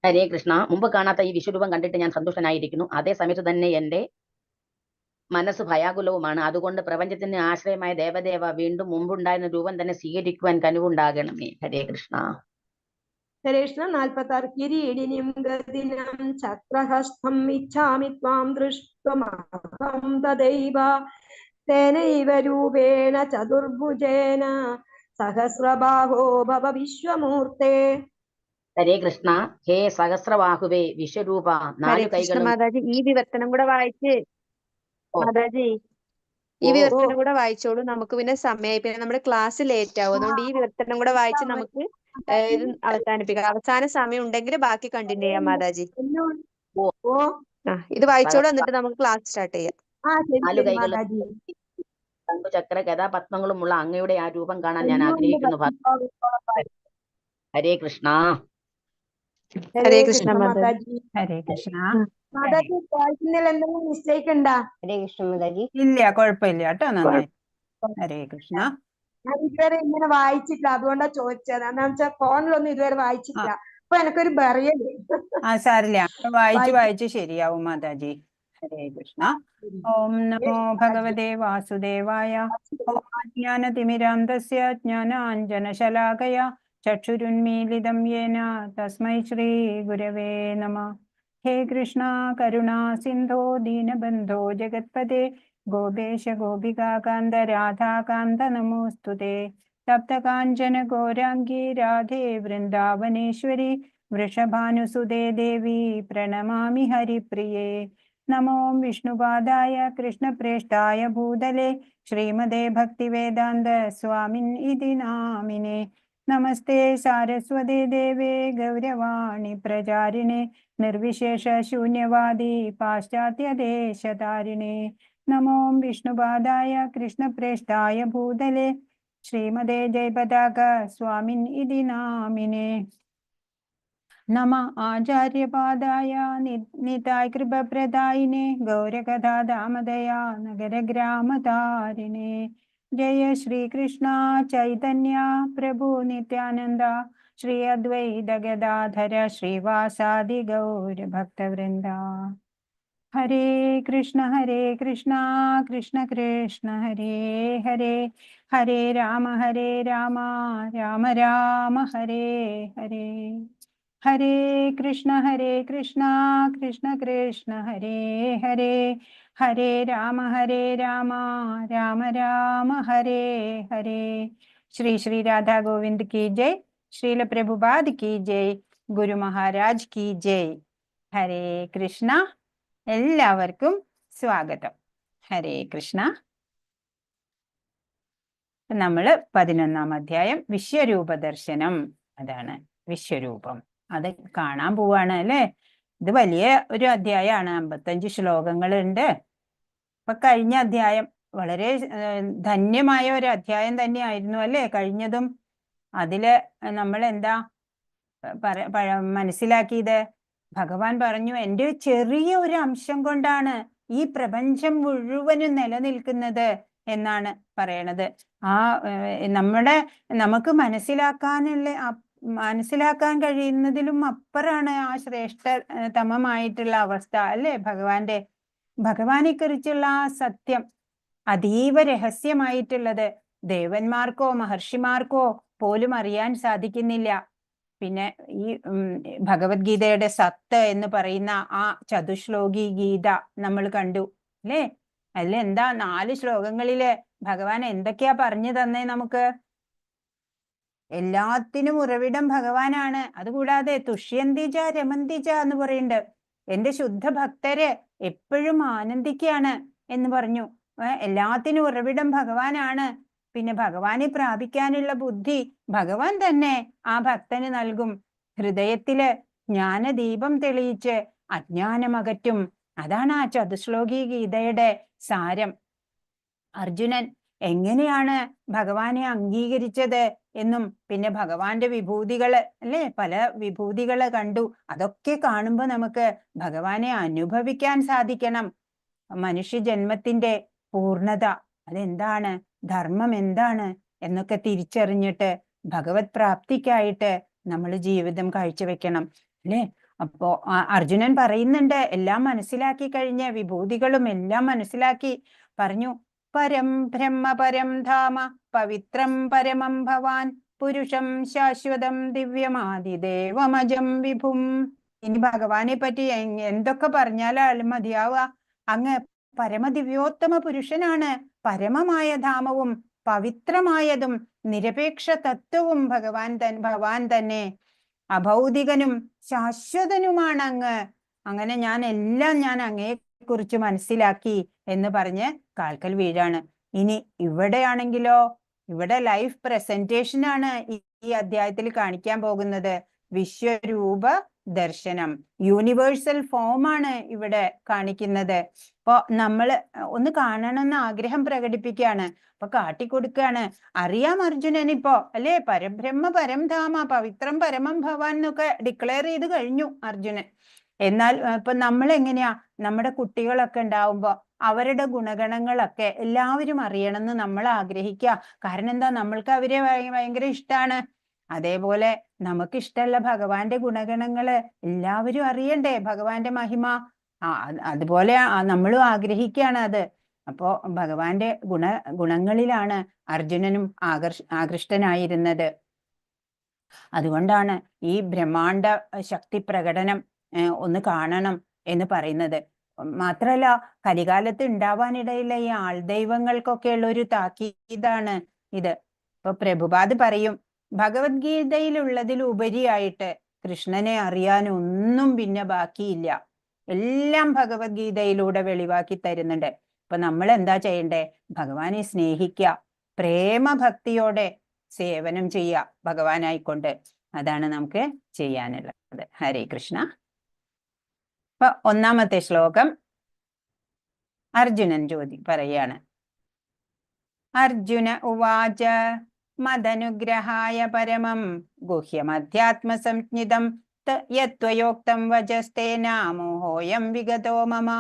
ഹരേ കൃഷ്ണ. മുമ്പ് കാണാത്ത ഈ വിശ്വരൂപം കണ്ടിട്ട് ഞാൻ സന്തുഷ്ടനായിരിക്കുന്നു. അതേ സമയത്ത് തന്നെ എന്റെ മനസ്സ് ഭയാകുലവുമാണ്. അതുകൊണ്ട് പ്രപഞ്ചത്തിന് ആശ്രയമായ ദേവദേവ വീണ്ടും മുമ്പുണ്ടായിരുന്ന രൂപം തന്നെ സ്വീകരിക്കുവാൻ കനിവുണ്ടാകണമേ. ഹരേ കൃഷ്ണ. ഹരേ കൃഷ്ണ. 46 കിരീടിനിം ഗദിനം ചക്രഹസ്തം ഇച്ഛാമി ത്വാം ദൃഷ്ടുമഹം തദൈവ തേനൈവ രൂപേണ ചതുർഭുജേന സഹസ്രബാഹോ ഭവ വിശ്വമൂർത്തേ. ഹരേ കൃഷ്ണ. ഹേ സഹസ്രബാഹുവേ വിശ്വരൂപ, ഹരേ 4 കൃഷ്ണ കൈകളും. മാതാജി, ഈ വിവർത്തനം കൂടെ വായിച്ച് മാതാജി ഈ വിവർത്തനം കൂടെ വായിച്ചോളൂ. നമുക്ക് പിന്നെ സമയമായി, പിന്നെ നമ്മുടെ ക്ലാസ് ലേറ്റ് ആവും. അതുകൊണ്ട് ഈ വിവർത്തനം കൂടെ വായിച്ച് നമുക്ക് ഇത് അവസാനിപ്പിക്കാം. അവസാന സമയം ഉണ്ടെങ്കിൽ ബാക്കി കണ്ടിന്യൂ ചെയ്യാം മാതാജി. ഇത് വായിച്ചോളൂ, എന്നിട്ട് നമുക്ക് ക്ലാസ് സ്റ്റാർട്ട് ചെയ്യാം. 4 കൈകളും ചക്ര ഗതാപത്മങ്ങളുമുള്ള അങ്ങയുടെ ആ രൂപം കാണാൻ ഞാൻ ആഗ്രഹിക്കുന്നു. ഹരേ കൃഷ്ണ. ഹരേ കൃഷ്ണ മാതാജി. ഹരേ കൃഷ്ണ. മാതാജി വായിക്കുന്നതിൽ എന്തെങ്കിലും മിസ്റ്റേക്ക് ഉണ്ടാ? ഹരേ കൃഷ്ണ മാതാജി. ഇല്ല, കുഴപ്പമില്ല കേട്ടോ, നന്നായി. ഹരേ കൃഷ്ണ. ഞാൻ ഇതുവരെ ഇങ്ങനെ വായിച്ചിട്ടില്ല, അതുകൊണ്ടാ ചോദിച്ചത്. എന്താ വെച്ചാൽ ഫോണിലൊന്നും ഇതുവരെ വായിച്ചിട്ടില്ല. അപ്പൊ എനിക്കൊരു ബറിയല്. സാരില്ല, വായിച്ച് ശരിയാവും മാതാജി. ഹരേ കൃഷ്ണ. ഓം നമോ ഭഗവതേ വാസുദേവായ. ഓം അജ്ഞാനതിമിരാന്തസ്യ ജ്ഞാനാഞ്ജനശലാകയ ചക്ഷുരുന്മീലിതം യേന തസ്മൈ ശ്രീ ഗുരവേ നമഃ. ഹേ കൃഷ്ണ കരുണാ സിന്ധോ ദീനബന്ധോ ജഗത്പദേ ഗോപേശ ഗോപികാകാന്ത രാധാകാന്ത നമോസ്തുതേ. തപ്തകാഞ്ചന ഗൗരാംഗീ രാധേ വൃന്ദാവനേശ്വരി വൃഷഭാനുസുതേ ദേവി പ്രണമാമി ഹരിപ്രിയേ. നമോ വിഷ്ണുപാദായ കൃഷ്ണപ്രേഷ്ഠായ ഭൂതലേ ശ്രീമദേ ഭക്തിവേദാന്ത സ്വാമിൻ ഇതി നാമിനെ. നമസ്തേ സാരസ്വതേ ദേവേ ഗൗരവാണി പ്രചാരിണേ നിർവിശേഷ ശൂന്യവാദി പാശ്ചാത്യദേശതാരിണേ. നമോ വിഷ്ണുപാദായ കൃഷ്ണപ്രേഷ്ഠായ ഭൂതലേ ശ്രീമദേ ജയപതാക സ്വാമിൻ ഇതി നാമിനെ. നമ ആചാര്യപാദായ നിതായ കൃപപ്രദായിനെ ഗൗരകഥാദാമദയ നഗരഗ്രാമതാരിണേ. ജയ ശ്രീകൃഷ്ണ ചൈതന്യ പ്രഭു നിത്യാനന്ദ ശ്രീ അദ്വൈത ഗദാധര ശ്രീവാസാദി ഗൗരഭക്തവൃന്ദ. ഹരേ കൃഷ്ണ കൃഷ്ണ കൃഷ്ണ ഹരേ ഹരേ, ഹരേ രാമ രാമ രാമ ഹരേ ഹരേ. ഹരേ കൃഷ്ണ കൃഷ്ണ കൃഷ്ണ ഹരേ ഹരേ, ഹരേ രാമ രാമ രാമ ഹരേ ഹരേ. ശ്രീ ശ്രീ രാധാ ഗോവിന്ദ് കി ജയ്. ശ്രീല പ്രഭുപാദ് കി ജയ്. ഗുരു മഹാരാജ് കി ജയ്. ഹരേ കൃഷ്ണ. എല്ലാവർക്കും സ്വാഗതം. ഹരേ കൃഷ്ണ. നമ്മള് 11-ാം അധ്യായം വിശ്വരൂപ ദർശനം, അതാണ് വിശ്വരൂപം. അത് കാണാൻ പോവാണ് അല്ലെ. ഇത് വലിയ ഒരു അധ്യായമാണ്, 55 ശ്ലോകങ്ങളുണ്ട്. അപ്പൊ കഴിഞ്ഞ അധ്യായം വളരെ ധന്യമായ ഒരു അധ്യായം തന്നെയായിരുന്നു അല്ലെ കഴിഞ്ഞതും. അതില് നമ്മൾ എന്താ മനസ്സിലാക്കിയത്? ഭഗവാൻ പറഞ്ഞു, എൻ്റെ ചെറിയ ഒരു അംശം കൊണ്ടാണ് ഈ പ്രപഞ്ചം മുഴുവനും നിലനിൽക്കുന്നത് എന്നാണ് പറയണത്. നമുക്ക് മനസ്സിലാക്കാൻ കഴിയുന്നതിലും അപ്പുറാണ് ആ ശ്രേഷ്ഠതമമായിട്ടുള്ള അവസ്ഥ അല്ലെ ഭഗവാനെ കുറിച്ചുള്ള ആ സത്യം അതീവ രഹസ്യമായിട്ടുള്ളത്. ദേവന്മാർക്കോ മഹർഷിമാർക്കോ പോലും അറിയാൻ സാധിക്കുന്നില്ല. പിന്നെ ഈ ഭഗവത്ഗീതയുടെ സത്ത് എന്ന് പറയുന്ന ആ ചതുശ്ലോകി ഗീത നമ്മൾ കണ്ടു അല്ലേ. അതിലെന്താ 4 ശ്ലോകങ്ങളില് ഭഗവാൻ എന്തൊക്കെയാ പറഞ്ഞു തന്നേ നമുക്ക്? എല്ലാത്തിനും ഉറവിടം ഭഗവാനാണ്. അതുകൂടാതെ തുഷ്യന്തിജ രമന്തിജ എന്ന് പറയുന്നുണ്ട്. എന്റെ ശുദ്ധ ഭക്തര് എപ്പോഴും ആനന്ദിക്കുകയാണ് എന്ന് പറഞ്ഞു. എല്ലാത്തിനും ഉറവിടം ഭഗവാനാണ്. പിന്നെ ഭഗവാനെ പ്രാപിക്കാനുള്ള ബുദ്ധി ഭഗവാൻ തന്നെ ആ ഭക്തന് നൽകും. ഹൃദയത്തില് ജ്ഞാനദീപം തെളിയിച്ച് അജ്ഞാനമകറ്റും. അതാണ് ആ ചതുശ്ലോകി ഗീതയുടെ സാരം. അർജുനൻ എങ്ങനെയാണ് ഭഗവാനെ അംഗീകരിച്ചത് എന്നും പിന്നെ ഭഗവാന്റെ വിഭൂതികള് അല്ലെ, പല വിഭൂതികള് കണ്ടു. അതൊക്കെ കാണുമ്പോൾ നമുക്ക് ഭഗവാനെ അനുഭവിക്കാൻ സാധിക്കണം. മനുഷ്യ ജന്മത്തിന്റെ പൂർണ്ണത അതെന്താണ്, ധർമ്മം എന്താണ് എന്നൊക്കെ തിരിച്ചറിഞ്ഞിട്ട് ഭഗവത് പ്രാപ്തിക്കായിട്ട് നമ്മൾ ജീവിതം കാഴ്ചവെക്കണം അല്ലെ. അപ്പോ അർജുനൻ പറയുന്നുണ്ട്, എല്ലാം മനസ്സിലാക്കി കഴിഞ്ഞ് വിഭൂതികളും എല്ലാം മനസ്സിലാക്കി പറഞ്ഞു, പരം ബ്രഹ്മ പരം ധാമ പവിത്രം പരമം ഭവാൻ പുരുഷം ശാശ്വതം ദിവ്യമാതിദേവമജം വിഭും. ഇനി ഭഗവാനെ പറ്റി എന്തൊക്കെ പറഞ്ഞാലും മതിയാവുക. അങ്ങ് പരമദിവ്യോത്തമ പുരുഷനാണ്. പരമമായ ധാമവും പവിത്രമായതും നിരപേക്ഷ തത്വവും ഭഗവാൻ തന്നെ. അഭൗതികനും ശാശ്വതനുമാണ് അങ്ങ്. അങ്ങനെ ഞാൻ അങ്ങയെ കുറിച്ച് മനസ്സിലാക്കി എന്ന് പറഞ്ഞ് കാൽക്കൽ വീഴാണ്. ഇനി ഇവിടെയാണെങ്കിലോ, ഇവിടെ ലൈഫ് പ്രസന്റേഷൻ ആണ് ഈ അധ്യായത്തിൽ കാണിക്കാൻ പോകുന്നത്. വിശ്വരൂപ ദർശനം, യൂണിവേഴ്സൽ ഫോം ആണ് ഇവിടെ കാണിക്കുന്നത്. അപ്പൊ നമ്മള് ഒന്ന് കാണണമെന്ന് ആഗ്രഹം പ്രകടിപ്പിക്കുകയാണ്. അപ്പൊ കാട്ടിക്കൊടുക്കുകയാണ്. അറിയാം അർജുനനിപ്പോ, അല്ലെ, പരബ്രഹ്മ പരംധാമ പവിത്രം പരമം ഭവാൻ എന്നൊക്കെ ഡിക്ലെയർ ചെയ്ത് കഴിഞ്ഞു അർജുനൻ. എന്നാൽ ഇപ്പൊ നമ്മൾ എങ്ങനെയാ, നമ്മുടെ കുട്ടികളൊക്കെ ഉണ്ടാവുമ്പോ അവരുടെ ഗുണഗണങ്ങളൊക്കെ എല്ലാവരും അറിയണമെന്ന് നമ്മൾ ആഗ്രഹിക്കുക. കാരണം എന്താ, നമ്മൾക്ക് അവരെ ഭയങ്കര ഇഷ്ടമാണ്. അതേപോലെ നമുക്ക് ഇഷ്ടമുള്ള ഭഗവാന്റെ ഗുണഗണങ്ങള് എല്ലാവരും അറിയണ്ടേ, ഭഗവാന്റെ മഹിമ. അതുപോലെ നമ്മളും ആഗ്രഹിക്കുകയാണ് അത്. അപ്പോ ഭഗവാന്റെ ഗുണങ്ങളിലാണ് അർജുനനും ആകൃഷ്ടനായിരുന്നത്. അതുകൊണ്ടാണ് ഈ ബ്രഹ്മാണ്ട ശക്തി പ്രകടനം ഒന്ന് കാണണം എന്ന് പറയുന്നത്. മാത്രല്ല, കലികാലത്ത് ഉണ്ടാവാനിടയില്ല ഈ ആൾദൈവങ്ങൾക്കൊക്കെ ഉള്ള ഒരു താക്കീതാണ് ഇത്. ഇപ്പൊ പ്രഭുപാദ് പറയും, ഭഗവത്ഗീതയിലുള്ളതിലുപരിയായിട്ട് കൃഷ്ണനെ അറിയാനൊന്നും പിന്നെ ബാക്കിയില്ല. എല്ലാം ഭഗവത്ഗീതയിലൂടെ വെളിവാക്കി തരുന്നുണ്ട്. അപ്പൊ നമ്മൾ എന്താ ചെയ്യണ്ടേ? ഭഗവാനെ സ്നേഹിക്കുക, പ്രേമഭക്തിയോടെ സേവനം ചെയ്യുക ഭഗവാനായിക്കൊണ്ട്. അതാണ് നമുക്ക് ചെയ്യാനുള്ളത്. ഹരേ കൃഷ്ണ. അപ്പൊ ഒന്നാമത്തെ ശ്ലോകം അർജുനൻ പറയാണ്. അർജുന ഉവാച മദനുഗ്രഹായ പരമം ഗുഹ്യമധ്യാത്മസംജ്ഞിതം യത്വയോക്തം വചസ്തേന മോഹോയം വിഗതോ മമ.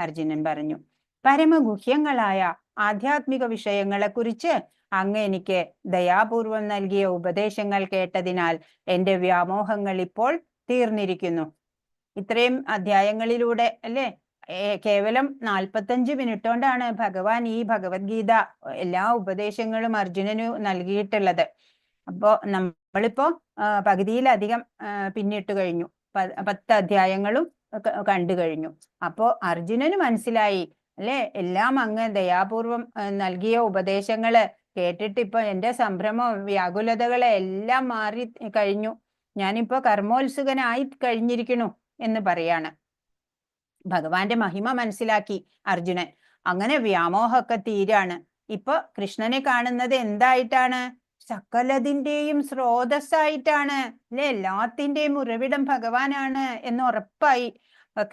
അർജുനൻ പറഞ്ഞു, പരമഗുഹ്യങ്ങളായ ആധ്യാത്മിക വിഷയങ്ങളെ കുറിച്ച് അങ്ങ് എനിക്ക് ദയാപൂർവം നൽകിയ ഉപദേശങ്ങൾ കേട്ടതിനാൽ എന്റെ വ്യാമോഹങ്ങൾ ഇപ്പോൾ തീർന്നിരിക്കുന്നു. ഇത്രയും അധ്യായങ്ങളിലൂടെ അല്ലെ, കേവലം 45 മിനിറ്റ് കൊണ്ടാണ് ഭഗവാൻ ഈ ഭഗവത്ഗീത എല്ലാ ഉപദേശങ്ങളും അർജുനന് നൽകിയിട്ടുള്ളത്. അപ്പോ നമ്മളിപ്പോ പകുതിയിലധികം പിന്നിട്ട് കഴിഞ്ഞു. 10 അധ്യായങ്ങളും കണ്ടു കഴിഞ്ഞു. അപ്പോ അർജുനന് മനസ്സിലായി, അല്ലെ, എല്ലാം അങ്ങ് ദയാപൂർവം നൽകിയ ഉപദേശങ്ങള് കേട്ടിട്ട് ഇപ്പൊ എന്റെ സംഭ്രമവും വ്യാകുലതകളെ എല്ലാം മാറി കഴിഞ്ഞു. ഞാനിപ്പോ കർമ്മോത്സുകനായി കഴിഞ്ഞിരിക്കുന്നു എന്ന് പറയാണ്. ഭഗവാന്റെ മഹിമ മനസ്സിലാക്കി അർജുനൻ. അങ്ങനെ വ്യാമോഹമൊക്കെ തീരാണ്. ഇപ്പൊ കൃഷ്ണനെ കാണുന്നത് എന്തായിട്ടാണ്? സകലതിന്റെയും സ്രോതസ്സായിട്ടാണ്, അല്ലെ, എല്ലാത്തിന്റെയും ഉറവിടം ഭഗവാനാണ് എന്ന് ഉറപ്പായി.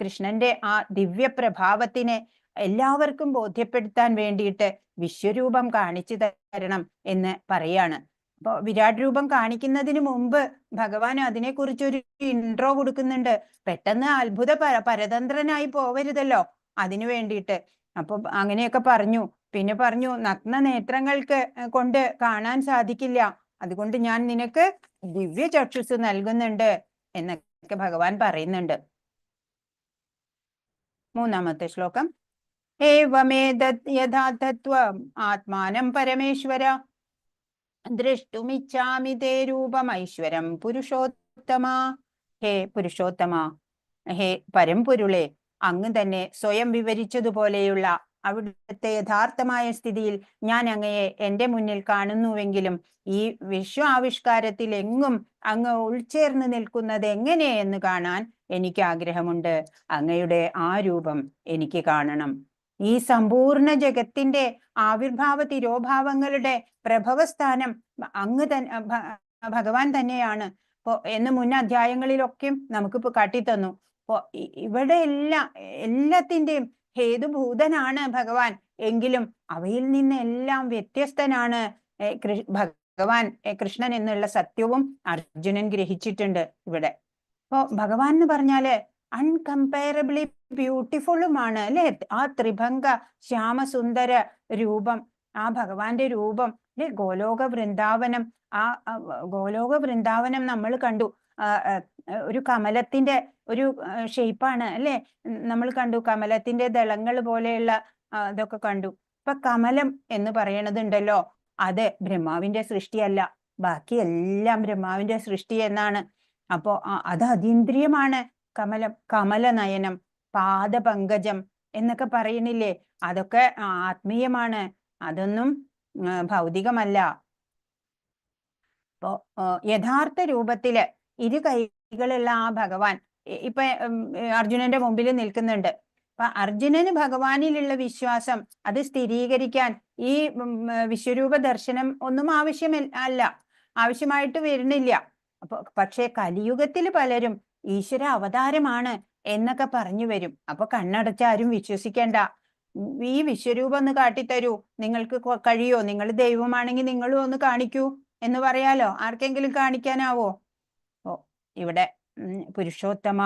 കൃഷ്ണന്റെ ആ ദിവ്യ പ്രഭാവത്തിനെ എല്ലാവർക്കും ബോധ്യപ്പെടുത്താൻ വേണ്ടിയിട്ട് വിശ്വരൂപം കാണിച്ചു തരണം എന്ന് പറയാണ്. അപ്പൊ വിരാട് രൂപം കാണിക്കുന്നതിന് മുമ്പ് ഭഗവാൻ അതിനെക്കുറിച്ചൊരു ഇൻട്രോ കൊടുക്കുന്നുണ്ട്. പെട്ടെന്ന് അത്ഭുത പരതന്ത്രനായി പോവരുതല്ലോ, അതിനു വേണ്ടിയിട്ട്. അപ്പൊ അങ്ങനെയൊക്കെ പറഞ്ഞു. പിന്നെ പറഞ്ഞു, നഗ്ന നേത്രങ്ങൾക്ക് കൊണ്ട് കാണാൻ സാധിക്കില്ല, അതുകൊണ്ട് ഞാൻ നിനക്ക് ദിവ്യ ചക്ഷുസ് നൽകുന്നുണ്ട് എന്നൊക്കെ ഭഗവാൻ പറയുന്നുണ്ട്. മൂന്നാമത്തെ ശ്ലോകം. ഏവമേതത് യഥാർത്ഥത്വം ആത്മാനം പരമേശ്വര ദ്രഷ്ടുമിച്ഛാമി തേ രൂപമൈശ്വരം പുരുഷോത്തമ. ഹേ പുരുഷോത്തമ, ഹേ പരമ്പൊരുളെ, അങ്ങ് തന്നെ സ്വയം വിവരിച്ചതുപോലെയുള്ള അവിടുത്തെ യഥാർത്ഥമായ സ്ഥിതിയിൽ ഞാൻ അങ്ങയെ എന്റെ മുന്നിൽ കാണുന്നുവെങ്കിലും ഈ വിശ്വാവിഷ്കാരത്തിൽ എങ്ങും അങ്ങ് ഉൾച്ചേർന്ന് നിൽക്കുന്നത് എങ്ങനെയെന്ന് കാണാൻ എനിക്ക് ആഗ്രഹമുണ്ട്. അങ്ങയുടെ ആ രൂപം എനിക്ക് കാണണം. ഈ സമ്പൂർണ്ണ ജഗത്തിന്റെ ആവിർഭാവ തിരോഭാവങ്ങളുടെ പ്രഭവസ്ഥാനം അങ്ങ് ഭഗവാൻ തന്നെയാണ് എന്ന് മുൻ അധ്യായങ്ങളിലൊക്കെ നമുക്കിപ്പോ കാട്ടിത്തന്നു. അപ്പോ ഇവിടെ എല്ലാത്തിന്റെയും ഹേതുഭൂതനാണ് ഭഗവാൻ. എങ്കിലും അവയിൽ നിന്നെല്ലാം വ്യത്യസ്തനാണ് ഭഗവാൻ കൃഷ്ണൻ എന്നുള്ള സത്യവും അർജുനൻ ഗ്രഹിച്ചിട്ടുണ്ട് ഇവിടെ. അപ്പോ ഭഗവാൻ എന്ന് പറഞ്ഞാല് അൺകമ്പയറബിളി ബ്യൂട്ടിഫുള്ളുമാണ്, അല്ലെ? ആ ത്രിഭംഗ ശ്യാമസുന്ദര രൂപം, ആ ഭഗവാന്റെ രൂപം, അല്ലെ? ഗോലോക വൃന്ദാവനം നമ്മൾ കണ്ടു. ഒരു കമലത്തിന്റെ ഒരു ഷേപ്പാണ് അല്ലെ. നമ്മൾ കണ്ടു കമലത്തിന്റെ ദളങ്ങൾ പോലെയുള്ള ഇതൊക്കെ കണ്ടു. ഇപ്പൊ കമലം എന്ന് പറയണതുണ്ടല്ലോ, അത് ബ്രഹ്മാവിന്റെ സൃഷ്ടിയല്ല, ബാക്കി എല്ലാം ബ്രഹ്മാവിന്റെ സൃഷ്ടി എന്നാണ്. അപ്പോ അത് അതീന്ദ്രിയമാണ്. കമലം, കമലനയനം, പാദപങ്കജം എന്നൊക്കെ പറയണില്ലേ, അതൊക്കെ ആത്മീയമാണ്, അതൊന്നും ഭൗതികമല്ല. അപ്പോ യഥാർത്ഥ രൂപത്തില് ഇരു കൈകളുള്ള ആ ഭഗവാൻ ഇപ്പൊ അർജുനന്റെ മുമ്പിൽ നിൽക്കുന്നുണ്ട്. അപ്പൊ അർജുനന് ഭഗവാനിലുള്ള വിശ്വാസം അത് സ്ഥിരീകരിക്കാൻ ഈ വിശ്വരൂപ ദർശനം ഒന്നും ആവശ്യമായിട്ട് വരുന്നില്ല. അപ്പൊ പക്ഷെ കലിയുഗത്തിൽ പലരും ഈശ്വര അവതാരമാണ് എന്നൊക്കെ പറഞ്ഞു വരും. അപ്പൊ കണ്ണടച്ചാരും വിശ്വസിക്കേണ്ട. ഈ വിശ്വരൂപം ഒന്ന് കാട്ടിത്തരൂ, നിങ്ങൾക്ക് കഴിയോ, നിങ്ങൾ ദൈവമാണെങ്കിൽ നിങ്ങളും ഒന്ന് കാണിക്കൂ എന്ന് പറയാലോ. ആർക്കെങ്കിലും കാണിക്കാനാവോ? ഓ, ഇവിടെ പുരുഷോത്തമ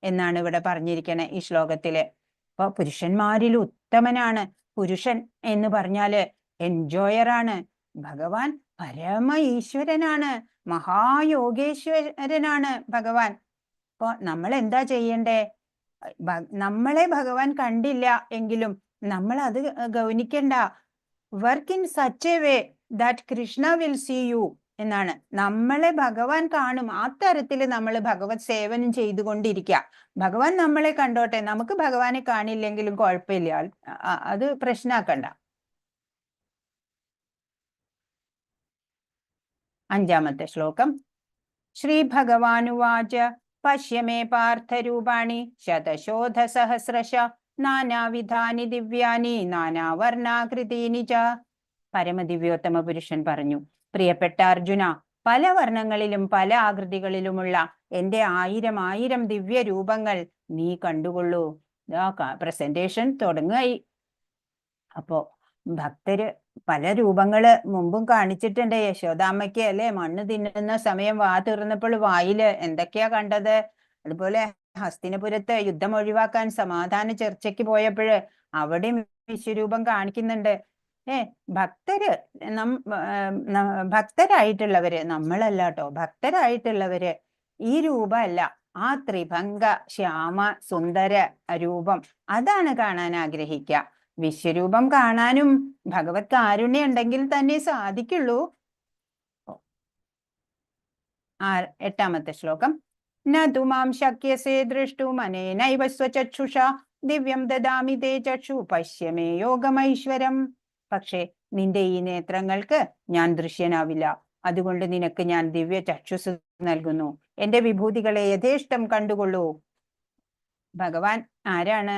എന്നാണ് ഇവിടെ പറഞ്ഞിരിക്കണേ ഈ ശ്ലോകത്തില്. അപ്പൊ പുരുഷന്മാരിൽ ഉത്തമനാണ്. പുരുഷൻ എന്ന് പറഞ്ഞാല് എൻജോയർ ആണ്. ഭഗവാൻ പരമ ഈശ്വരനാണ്, മഹായോഗേശ്വരനാണ് ഭഗവാൻ. അപ്പൊ നമ്മൾ എന്താ ചെയ്യണ്ടേ? നമ്മളെ ഭഗവാൻ കണ്ടില്ല എങ്കിലും നമ്മൾ അത് ഗൗനിക്കണ്ട. Work in such a way that Krishna will see you എന്നാണ്. നമ്മളെ ഭഗവാൻ കാണും. ആ തരത്തില് നമ്മൾ ഭഗവത് സേവനം ചെയ്തുകൊണ്ടിരിക്കുക. ഭഗവാൻ നമ്മളെ കണ്ടോട്ടെ, നമുക്ക് ഭഗവാനെ കാണില്ലെങ്കിലും കുഴപ്പമില്ല, അത് പ്രശ്നാക്കണ്ട. 5-ാമത്തെ ശ്ലോകം. ശ്രീ ഭഗവാനുവാച പശ്യ മേ പാർത്ഥരൂപാണി ശതശോധസഹസ്രശ നാനാവിധാനി ദിവ്യാനി നാനാവർണാകൃതീനി ച. പരമദിവ്യോത്തമ പുരുഷൻ പറഞ്ഞു, പ്രിയപ്പെട്ട അർജുന, പല വർണ്ണങ്ങളിലും പല ആകൃതികളിലുമുള്ള എന്റെ 1000 ദിവ്യ രൂപങ്ങൾ നീ കണ്ടുകൊള്ളൂ. പ്രസന്റേഷൻ തുടങ്ങായി. അപ്പോ ഭക്തര് പല രൂപങ്ങള് മുമ്പും കാണിച്ചിട്ടുണ്ട്. യശോദാമ്മയ്ക്ക് അല്ലെ മണ്ണ് തിന്നുന്ന സമയം വാ തുറന്നപ്പോൾ വായില് എന്തൊക്കെയാ കണ്ടത്. അതുപോലെ ഹസ്തിനപുരത്ത് യുദ്ധം ഒഴിവാക്കാൻ സമാധാന ചർച്ചയ്ക്ക് പോയപ്പോഴ് അവിടെയും വിശ്വരൂപം കാണിക്കുന്നുണ്ട്. ഭക്തരായിട്ടുള്ളവര്, നമ്മളല്ല കേട്ടോ, ഭക്തരായിട്ടുള്ളവര് ഈ രൂപമല്ല, ആ ത്രിഭംഗ ശ്യാമ സുന്ദര രൂപം അതാണ് കാണാൻ ആഗ്രഹിക്കുക. വിശ്വരൂപം കാണാനും ഭഗവത് കാരുണ്യം ഉണ്ടെങ്കിൽ തന്നെ സാധിക്കുള്ളൂ. 8-ാമത്തെ ശ്ലോകം. നതു മാം ശക്യസേ ദ്രഷ്ടും അനേനൈവ സ്വചക്ഷുഷാ ദിവ്യം ദദാമി തേ ചക്ഷു പശ്യ മേ യോഗമൈശ്വരം. പക്ഷേ നിന്റെ ഈ നേത്രങ്ങൾക്ക് ഞാൻ ദൃശ്യനാവില്ല, അതുകൊണ്ട് നിനക്ക് ഞാൻ ദിവ്യ ചക്ഷുസ് നൽകുന്നു. എന്റെ വിഭൂതികളെ യഥേഷ്ടം കണ്ടുകൊള്ളൂ. ഭഗവാൻ ആരാണ്?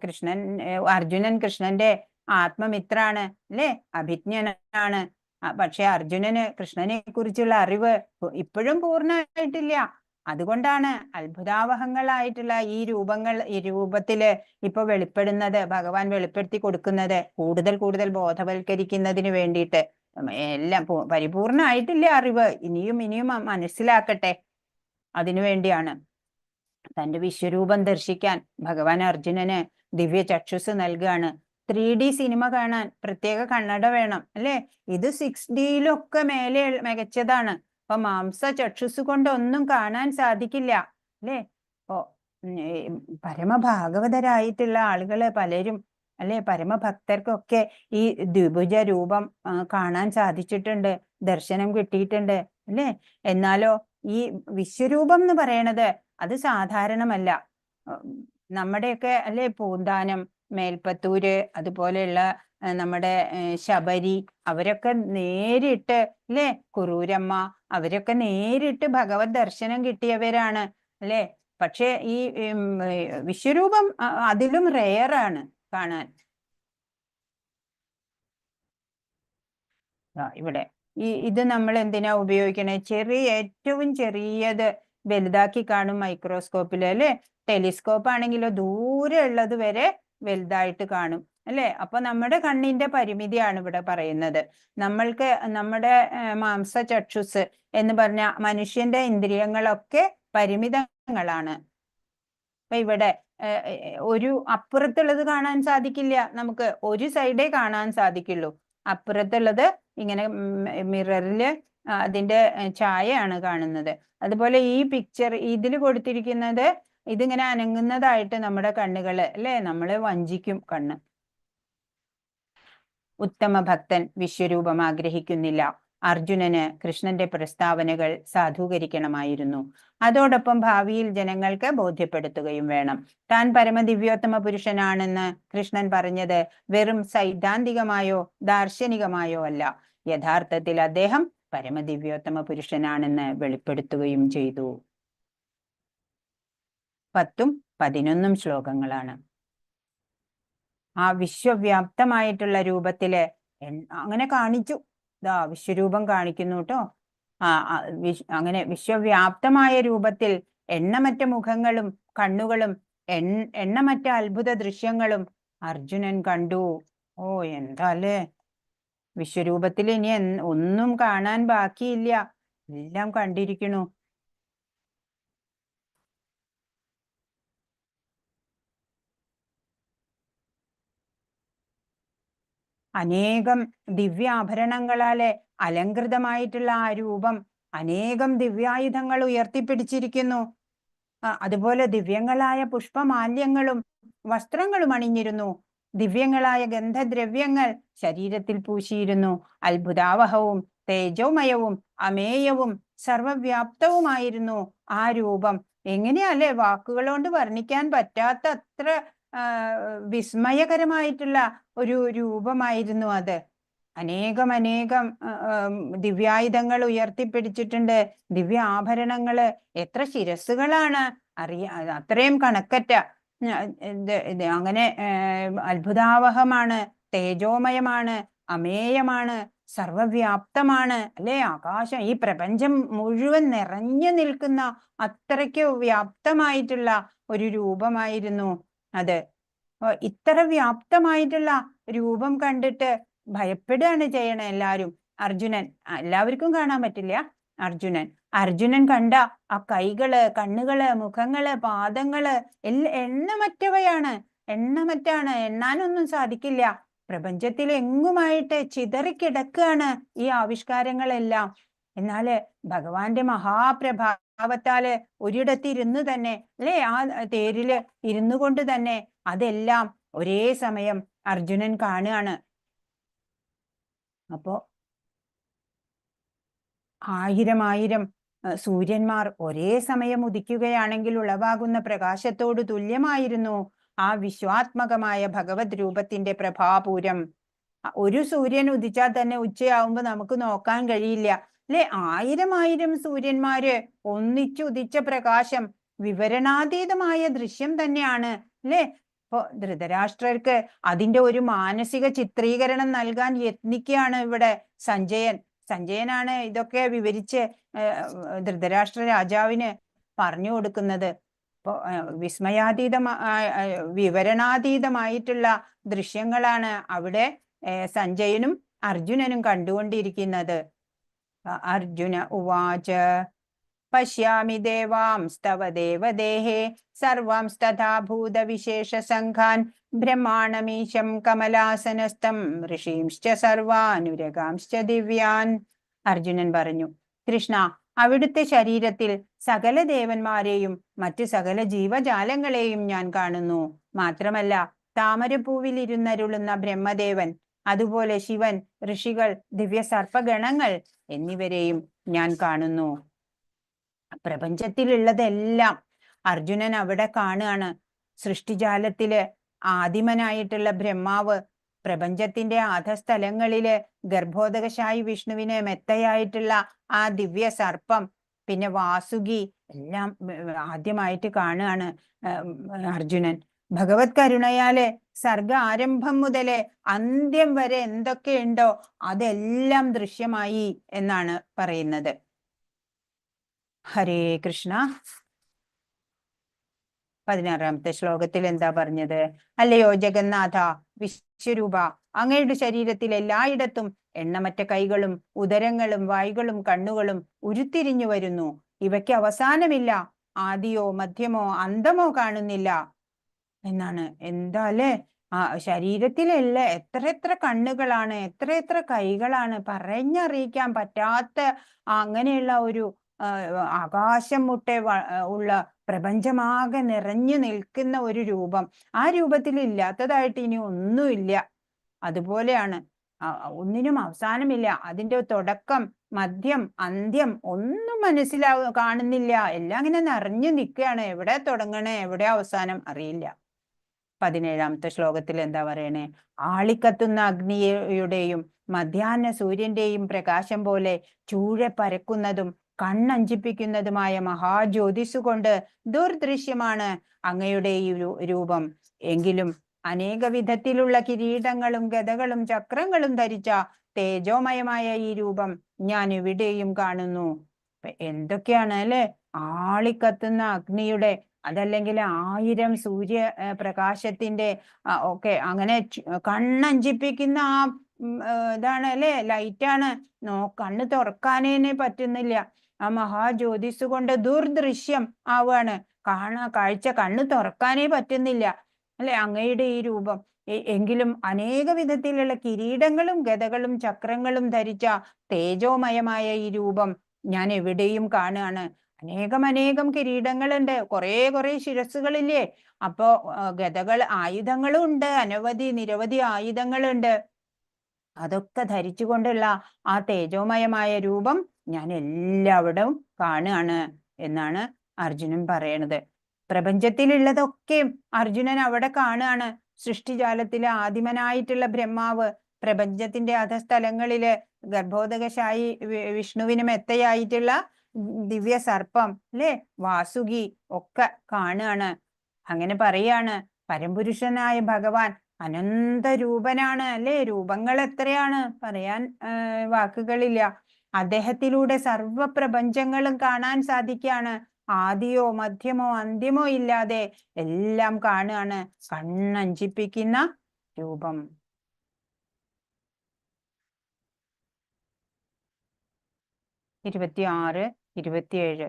കൃഷ്ണൻ, അർജുനൻ കൃഷ്ണന്റെ ആത്മമിത്രാണ് അല്ലെ, അഭിജ്ഞനാണ്. പക്ഷെ അർജുനന് കൃഷ്ണനെ കുറിച്ചുള്ള അറിവ് ഇപ്പോഴും പൂർണ്ണമായിട്ടില്ല. അതുകൊണ്ടാണ് അത്ഭുതാവഹങ്ങളായിട്ടുള്ള ഈ രൂപത്തില് ഇപ്പൊ വെളിപ്പെടുന്നത്, ഭഗവാൻ വെളിപ്പെടുത്തി കൊടുക്കുന്നത്, കൂടുതൽ ബോധവൽക്കരിക്കുന്നതിന് വേണ്ടിയിട്ട്. എല്ലാം പരിപൂർണമായിട്ടില്ല അറിവ്, ഇനിയും മനസ്സിലാക്കട്ടെ, അതിനു വേണ്ടിയാണ്. തന്റെ വിശ്വരൂപം ദർശിക്കാൻ ഭഗവാൻ അർജുനന് ദിവ്യ ചക്ഷുസ് നൽകുകയാണ്. 3D സിനിമ കാണാൻ പ്രത്യേക കണ്ണട വേണം അല്ലെ. ഇത് 6Dയിലൊക്കെ മികച്ചതാണ്. അപ്പൊ മാംസ ചക്ഷുസ് കൊണ്ട് ഒന്നും കാണാൻ സാധിക്കില്ല അല്ലെ. അപ്പോ പരമഭാഗവതരായിട്ടുള്ള ആളുകള് പലരും അല്ലെ, പരമഭക്തർക്കൊക്കെ ഈ ദ്വിഭുജ രൂപം കാണാൻ സാധിച്ചിട്ടുണ്ട്, ദർശനം കിട്ടിയിട്ടുണ്ട് അല്ലെ. എന്നാലോ ഈ വിശ്വരൂപം എന്ന് പറയണത് അത് സാധാരണമല്ല. നമ്മുടെയൊക്കെ അല്ലെ പൂന്താനം, മേൽപ്പത്തൂര്, അതുപോലെയുള്ള നമ്മുടെ ശബരി, അവരൊക്കെ നേരിട്ട് അല്ലെ, കുറൂരമ്മ, അവരൊക്കെ നേരിട്ട് ഭഗവത് ദർശനം കിട്ടിയവരാണ് അല്ലെ. പക്ഷെ ഈ വിശ്വരൂപം അതിലും റെയറാണ് കാണാൻ. ഇവിടെ ഇത് നമ്മൾ എന്തിനാ ഉപയോഗിക്കണേ? ഏറ്റവും ചെറിയത് വലുതാക്കി കാണും മൈക്രോസ്കോപ്പിൽ അല്ലെ. ടെലിസ്കോപ്പ് ആണെങ്കിലോ ദൂരെ ഉള്ളത് വരെ വലുതായിട്ട് കാണും അല്ലെ. അപ്പൊ നമ്മുടെ കണ്ണിന്റെ പരിമിതിയാണ് ഇവിടെ പറയുന്നത്. നമ്മൾക്ക് നമ്മുടെ മാംസ ചക്ഷുസ് എന്ന് പറഞ്ഞ മനുഷ്യന്റെ ഇന്ദ്രിയങ്ങളൊക്കെ പരിമിതങ്ങളാണ്. അപ്പൊ ഇവിടെ ഒരു അപ്പുറത്തുള്ളത് കാണാൻ സാധിക്കില്ല, നമുക്ക് ഒരു സൈഡേ കാണാൻ സാധിക്കുള്ളൂ. അപ്പുറത്തുള്ളത് ഇങ്ങനെ മിററില് അതിന്റെ ഛായയാണ് കാണുന്നത്. അതുപോലെ ഈ പിക്ചർ ഇതിൽ കൊടുത്തിരിക്കുന്നത് ഇതിങ്ങനെ അനങ്ങുന്നതായിട്ട് നമ്മുടെ കണ്ണുകള് അല്ലെ നമ്മളെ വഞ്ചിക്കും കണ്ണ്. ഉത്തമ ഭക്തൻ വിശ്വരൂപം ആഗ്രഹിക്കുന്നില്ല. അർജുനന് കൃഷ്ണന്റെ പ്രസ്താവനകൾ സാധൂകരിക്കണമായിരുന്നു. അതോടൊപ്പം ഭാവിയിൽ ജനങ്ങൾക്ക് ബോധ്യപ്പെടുത്തുകയും വേണം. താൻ പരമദിവ്യോത്തമ പുരുഷനാണെന്ന് കൃഷ്ണൻ പറഞ്ഞത് വെറും സൈദ്ധാന്തികമായോ ദാർശനികമായോ അല്ല. യഥാർത്ഥത്തിൽ അദ്ദേഹം പരമദിവ്യോത്തമ പുരുഷനാണെന്ന് വെളിപ്പെടുത്തുകയും ചെയ്തു. 10ഉം 11ഉം ശ്ലോകങ്ങളാണ്. ആ വിശ്വവ്യാപ്തമായിട്ടുള്ള രൂപത്തില് അങ്ങനെ കാണിച്ചു. വിശ്വരൂപം കാണിക്കുന്നു കേട്ടോ. അങ്ങനെ വിശ്വവ്യാപ്തമായ രൂപത്തിൽ എണ്ണമറ്റ മുഖങ്ങളും കണ്ണുകളും എണ്ണമറ്റ അത്ഭുത ദൃശ്യങ്ങളും അർജുനൻ കണ്ടു. എന്താ അല്ലേ, വിശ്വരൂപത്തിൽ ഇനി ഒന്നും കാണാൻ ബാക്കിയില്ല, എല്ലാം കണ്ടിരിക്കണു. അനേകം ദിവ്യാഭരണങ്ങളാലെ അലങ്കൃതമായിട്ടുള്ള ആ രൂപം അനേകം ദിവ്യായുധങ്ങൾ ഉയർത്തിപ്പിടിച്ചിരിക്കുന്നു. അതുപോലെ ദിവ്യങ്ങളായ പുഷ്പമാല്യങ്ങളും വസ്ത്രങ്ങളും അണിഞ്ഞിരുന്നു. ദിവ്യങ്ങളായ ഗന്ധദ്രവ്യങ്ങൾ ശരീരത്തിൽ പൂശിയിരുന്നു. അത്ഭുതാവഹവും തേജോമയവും അമേയവും സർവവ്യാപ്തവുമായിരുന്നു ആ രൂപം. എങ്ങനെയല്ലേ, വാക്കുകൾ കൊണ്ട് വർണ്ണിക്കാൻ പറ്റാത്ത അത്ര വിസ്മയകരമായിട്ടുള്ള ഒരു രൂപമായിരുന്നു അത്. അനേകം ദിവ്യായുധങ്ങൾ ഉയർത്തിപ്പിടിച്ചിട്ടുണ്ട്. ദിവ്യ ആഭരണങ്ങള് എത്ര ശിരസ്സുകളാണ് അത്രയും കണക്കറ്റ. അങ്ങനെ അത്ഭുതാവഹമാണ്, തേജോമയമാണ്, അമേയമാണ്, സർവവ്യാപ്തമാണ് അല്ലെ. ആകാശം, ഈ പ്രപഞ്ചം മുഴുവൻ നിറഞ്ഞു നിൽക്കുന്ന അത്രയ്ക്ക് വ്യാപ്തമായിട്ടുള്ള ഒരു രൂപമായിരുന്നു അത്. ഇത്ര വ്യാപ്തമായിട്ടുള്ള രൂപം കണ്ടിട്ട് ഭയപ്പെടുകയാണ് ചെയ്യണ എല്ലാവരും. അർജുനൻ, എല്ലാവർക്കും കാണാൻ പറ്റില്ല. അർജുനൻ കണ്ട ആ കൈകള്, കണ്ണുകള്, മുഖങ്ങള്, പാദങ്ങള് എണ്ണമറ്റവയാണ്. എണ്ണാനൊന്നും സാധിക്കില്ല. പ്രപഞ്ചത്തിൽ എങ്ങുമായിട്ട് ചിതറിക്കിടക്കുകയാണ് ഈ ആവിഷ്കാരങ്ങളെല്ലാം. എന്നാല് ഭഗവാന്റെ മഹാപ്രഭാവത്താല് ഒരിടത്തിരുന്നു തന്നെ അല്ലെ, ആ തേരില് ഇരുന്നു കൊണ്ട് തന്നെ അതെല്ലാം ഒരേ സമയം അർജുനൻ കാണുകയാണ്. അപ്പോ 1000 സൂര്യന്മാർ ഒരേ സമയം ഉദിക്കുകയാണെങ്കിൽ ഉളവാകുന്ന പ്രകാശത്തോട് തുല്യമായിരുന്നു ആ വിശ്വാത്മകമായ ഭഗവത് രൂപത്തിന്റെ പ്രഭാപൂരം. ഒരു സൂര്യൻ ഉദിച്ചാൽ തന്നെ ഉച്ചയാവുമ്പോ നമുക്ക് നോക്കാൻ കഴിയില്ല അല്ലെ. 1000 സൂര്യന്മാര് ഒന്നിച്ചുദിച്ച പ്രകാശം വിവരണാതീതമായ ദൃശ്യം തന്നെയാണ് അല്ലെ. ഇപ്പൊ ധൃതരാഷ്ട്രർക്ക് അതിന്റെ ഒരു മാനസിക ചിത്രീകരണം നൽകാൻ യത്നിക്കുകയാണ് ഇവിടെ സഞ്ജയനാണ് ഇതൊക്കെ വിവരിച്ച് ധൃതരാഷ്ട്ര രാജാവിന് പറഞ്ഞു കൊടുക്കുന്നത്. ഇപ്പൊ വിവരണാതീതമായിട്ടുള്ള ദൃശ്യങ്ങളാണ് അവിടെ സഞ്ജയനും അർജുനനും കണ്ടുകൊണ്ടിരിക്കുന്നത്. അർജുന ഉവാച പശ്യാമി ദേവാംസ്തവ ദേവദേഹേ സർവാംസ്തഥാ ഭൂതവിശേഷ സംഘാൻ ബ്രഹ്മാണമീശം കമലാസനസ്ഥം ഋഷീംശ്ച സർവാനുരഗാംശ്ച ദിവ്യാൻ. അർജുനൻ പറഞ്ഞു, കൃഷ്ണ, അവിടുത്തെ ശരീരത്തിൽ സകല ദേവന്മാരെയും മറ്റു സകല ജീവജാലങ്ങളെയും ഞാൻ കാണുന്നു. മാത്രമല്ല താമരപ്പൂവിൽ ഇരുന്നരുളുന്ന ബ്രഹ്മദേവൻ, അതുപോലെ ശിവൻ, ഋഷികൾ, ദിവ്യ സർപ്പഗണങ്ങൾ എന്നിവരെയും ഞാൻ കാണുന്നു. പ്രപഞ്ചത്തിലുള്ളതെല്ലാം അർജുനൻ അവിടെ കാണുകയാണ്. സൃഷ്ടിജാലത്തില് ആദിമനായിട്ടുള്ള ബ്രഹ്മാവ്, പ്രപഞ്ചത്തിന്റെ അധസ്ഥലങ്ങളില് ഗർഭോദകശായി വിഷ്ണുവിന് മെത്തയായിട്ടുള്ള ആ ദിവ്യ സർപ്പം, പിന്നെ വാസുകി, എല്ലാം ആദ്യമായിട്ട് കാണുകയാണ് അർജുനൻ. ഭഗവത് കരുണയാല് സർഗ ആരംഭം മുതല് അന്ത്യം വരെ എന്തൊക്കെയുണ്ടോ അതെല്ലാം ദൃശ്യമായി എന്നാണ് പറയുന്നത്. ഹരേ കൃഷ്ണ. 16ാമത്തെ ശ്ലോകത്തിൽ എന്താ പറഞ്ഞത്? അല്ലയോ ജഗന്നാഥ, വിശ്വരൂപ, അങ്ങയുടെ ശരീരത്തിൽ എല്ലായിടത്തും എണ്ണമറ്റ കൈകളും ഉദരങ്ങളും വായ്കളും കണ്ണുകളും ഉരുത്തിരിഞ്ഞു വരുന്നു. ഇവയ്ക്ക് അവസാനമില്ല, ആദിയോ മധ്യമോ അന്തമോ കാണുന്നില്ല എന്നാണ്. എന്താ അല്ലേ, ശരീരത്തിലുള്ള എത്ര കണ്ണുകളാണ്, എത്ര കൈകളാണ്, പറഞ്ഞറിയിക്കാൻ പറ്റാത്ത അങ്ങനെയുള്ള ഒരു ആകാശം മുട്ടെ ഉള്ള പ്രപഞ്ചമാകെ നിറഞ്ഞു നിൽക്കുന്ന ഒരു രൂപം. ആ രൂപത്തിൽ ഇല്ലാത്തതായിട്ട് ഇനി ഒന്നുമില്ല. അതുപോലെയാണ്, ഒന്നിനും അവസാനമില്ല. അതിന്റെ തുടക്കം, മധ്യം, അന്ത്യം ഒന്നും കാണുന്നില്ല. എല്ലാം ഇങ്ങനെ നിറഞ്ഞു നിൽക്കുകയാണ്. എവിടെ തുടങ്ങണേ എവിടെ അവസാനം അറിയില്ല. 17ാമത്തെ ശ്ലോകത്തിൽ എന്താ പറയണേ? ആളിക്കത്തുന്ന അഗ്നിയുടെയും മധ്യാഹ്ന സൂര്യന്റെയും പ്രകാശം പോലെ ചൂഴെ പരക്കുന്നതും കണ്ണഞ്ചിപ്പിക്കുന്നതുമായ മഹാജ്യോതിസ് കൊണ്ട് ദുർദൃശ്യമാണ് അങ്ങയുടെ ഈ രൂപം. എങ്കിലും അനേക വിധത്തിലുള്ള കിരീടങ്ങളും ഗദകളും ചക്രങ്ങളും ധരിച്ച തേജോമയമായ ഈ രൂപം ഞാൻ എവിടെയും കാണുന്നു. എന്തൊക്കെയാണ് അല്ലെ? ആളിക്കത്തുന്ന അഗ്നിയുടെ, അതല്ലെങ്കിൽ 1000 സൂര്യ പ്രകാശത്തിന്റെ ഒക്കെ അങ്ങനെ കണ്ണഞ്ചിപ്പിക്കുന്ന ഇതാണ് അല്ലെ, ലൈറ്റാണ്. കണ്ണ് തുറക്കാനേ പറ്റുന്നില്ല. ആ മഹാജ്യോതിസ് കൊണ്ട് ദുർദൃശ്യം ആവുകയാണ്. കാഴ്ച കണ്ണ് തുറക്കാനേ പറ്റുന്നില്ല അല്ലെ അങ്ങയുടെ ഈ രൂപം. എങ്കിലും അനേക വിധത്തിലുള്ള കിരീടങ്ങളും ഗദകളും ചക്രങ്ങളും ധരിച്ച തേജോമയമായ ഈ രൂപം ഞാൻ എവിടെയും കാണുകയാണ്. അനേകം കിരീടങ്ങളുണ്ട്, കുറെ ശിരസ്സുകളില്ലേ. അപ്പോ ഗദകൾ, ആയുധങ്ങളും ഉണ്ട്, നിരവധി ആയുധങ്ങളുണ്ട്. അതൊക്കെ ധരിച്ചുകൊണ്ടുള്ള ആ തേജോമയമായ രൂപം ഞാൻ എല്ലാവിടവും കാണുകയാണ് എന്നാണ് അർജുനൻ പറയണത്. പ്രപഞ്ചത്തിലുള്ളതൊക്കെ അർജുനൻ അവിടെ കാണുകയാണ്. സൃഷ്ടിജാലത്തിലെ ആദിമനായിട്ടുള്ള ബ്രഹ്മാവ്, പ്രപഞ്ചത്തിന്റെ അധസ്ഥലങ്ങളില് ഗർഭോദകശായി വിഷ്ണുവിന് മെത്തയായിട്ടുള്ള ദിവ്യ സർപ്പം അല്ലെ, വാസുകി ഒക്കെ കാണുകയാണ്. അങ്ങനെ പറയാണ്, പരംപുരുഷനായ ഭഗവാൻ അനന്തരൂപനാണ് അല്ലെ. രൂപങ്ങൾ എത്രയാണ്, പറയാൻ വാക്കുകളില്ല. അദ്ദേഹത്തിലൂടെ സർവ പ്രപഞ്ചങ്ങളും കാണാൻ സാധിക്കുകയാണ്. ആദിയോ മധ്യമോ അന്ത്യമോ ഇല്ലാതെ എല്ലാം കാണുകയാണ്. കണ്ണഞ്ചിപ്പിക്കുന്ന രൂപം. 26, 27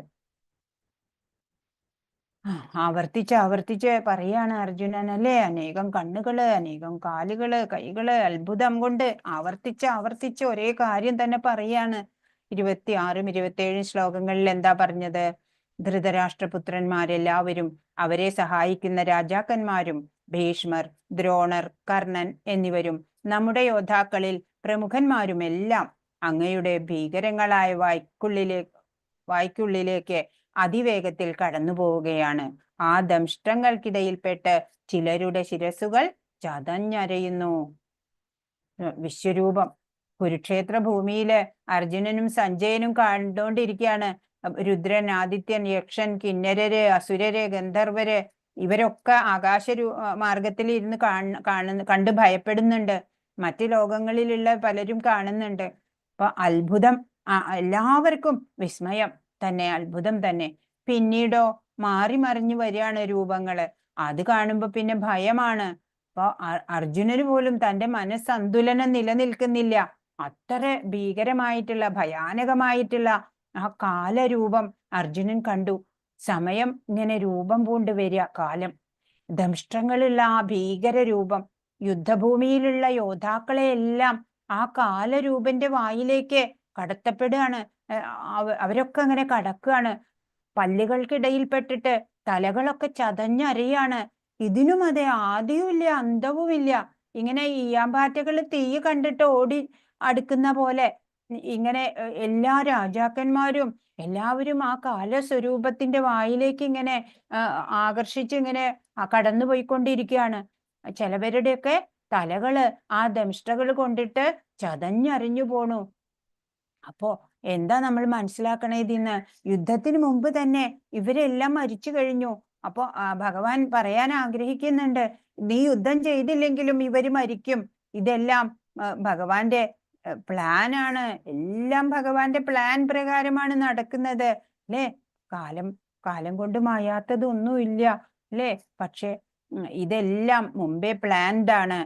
ആവർത്തിച്ച് പറയാണ് അർജുനൻ അല്ലേ. അനേകം കണ്ണുകള്, അനേകം കാലുകള്, കൈകള്, അത്ഭുതം കൊണ്ട് ആവർത്തിച്ച് ഒരേ കാര്യം തന്നെ പറയാണ്. 26, 27 ശ്ലോകങ്ങളിൽ എന്താ പറഞ്ഞത്? ധൃതരാഷ്ട്രപുത്രന്മാരെല്ലാവരും, അവരെ സഹായിക്കുന്ന രാജാക്കന്മാരും, ഭീഷ്മർ, ദ്രോണർ, കർണൻ എന്നിവരും നമ്മുടെ യോദ്ധാക്കളിൽ പ്രമുഖന്മാരുമെല്ലാം അങ്ങയുടെ ഭീകരങ്ങളായ വായ്ക്കുള്ളിലേക്ക് അതിവേഗത്തിൽ കടന്നു പോവുകയാണ്. ആ ദംഷ്ട്രങ്ങൾക്കിടയിൽപ്പെട്ട് ചിലരുടെ ശിരസ്സുകൾ ചതഞ്ഞരയുന്നു. വിശ്വരൂപം കുരുക്ഷേത്ര ഭൂമിയില് അർജുനനും സഞ്ജയനും കണ്ടുകൊണ്ടിരിക്കുകയാണ്. രുദ്രൻ, ആദിത്യൻ, യക്ഷൻ, കിന്നരര്, അസുരര്, ഗന്ധർവര് ഇവരൊക്കെ ആകാശ മാർഗത്തിൽ ഇരുന്ന് കണ്ട് ഭയപ്പെടുന്നുണ്ട്. മറ്റു ലോകങ്ങളിലുള്ള പലരും കാണുന്നുണ്ട്. അപ്പൊ അത്ഭുതം, എല്ലാവർക്കും വിസ്മയം തന്നെ, അത്ഭുതം തന്നെ. പിന്നീടോ മാറി മറിഞ്ഞു വരികയാണ് രൂപങ്ങള്. അത് കാണുമ്പോ പിന്നെ ഭയമാണ്. അപ്പൊ അർജുനന് പോലും തന്റെ മനസ്സന്തുലനം നിലനിൽക്കുന്നില്ല. അത്ര ഭീകരമായിട്ടുള്ള, ഭയാനകമായിട്ടുള്ള ആ കാലരൂപം അർജുനൻ കണ്ടു. സമയം ഇങ്ങനെ രൂപം പൂണ്ട് വരിക, കാലം, ദംഷ്ട്രങ്ങളുള്ള ആ ഭീകര രൂപം, യുദ്ധഭൂമിയിലുള്ള യോദ്ധാക്കളെ എല്ലാം ആ കാലരൂപന്റെ വായിലേക്ക് കടത്തപ്പെടുകയാണ്. അവരൊക്കെ അങ്ങനെ കടക്കുകയാണ്. പല്ലുകൾക്കിടയിൽപ്പെട്ടിട്ട് തലകളൊക്കെ ചതഞ്ഞരയാണ്. ഇതിനും അതെ ആദിയുമില്ല അന്തവുമില്ല. ഇങ്ങനെ ഈയാമ്പാറ്റകൾ തീ കണ്ടിട്ട് ഓടി അടുക്കുന്ന പോലെ ഇങ്ങനെ എല്ലാ രാജാക്കന്മാരും എല്ലാവരും ആ കാലസ്വരൂപത്തിന്റെ വായിലേക്ക് ഇങ്ങനെ ആകർഷിച്ച് ഇങ്ങനെ കടന്നു പോയിക്കൊണ്ടിരിക്കുകയാണ്. ചിലവരുടെയൊക്കെ തലകള് ആ ദംഷ്ട്രകൾ കൊണ്ടിട്ട് ചതഞ്ഞറിഞ്ഞു പോണു. അപ്പോ എന്താ നമ്മൾ മനസ്സിലാക്കണേ ഇതിന്ന്? യുദ്ധത്തിന് മുമ്പ് തന്നെ ഇവരെല്ലാം മരിച്ചു കഴിഞ്ഞു. അപ്പൊ ഭഗവാൻ പറയാൻ ആഗ്രഹിക്കുന്നുണ്ട്, നീ യുദ്ധം ചെയ്തില്ലെങ്കിലും ഇവര് മരിക്കും. ഇതെല്ലാം ഭഗവാന്റെ പ്ലാനാണ്. എല്ലാം ഭഗവാന്റെ പ്ലാൻ പ്രകാരമാണ് നടക്കുന്നത് അല്ലേ. കാലം കൊണ്ട് മായാത്തതൊന്നുമില്ല അല്ലേ. പക്ഷെ ഇതെല്ലാം മുമ്പേ പ്ലാൻഡ് ആണ്.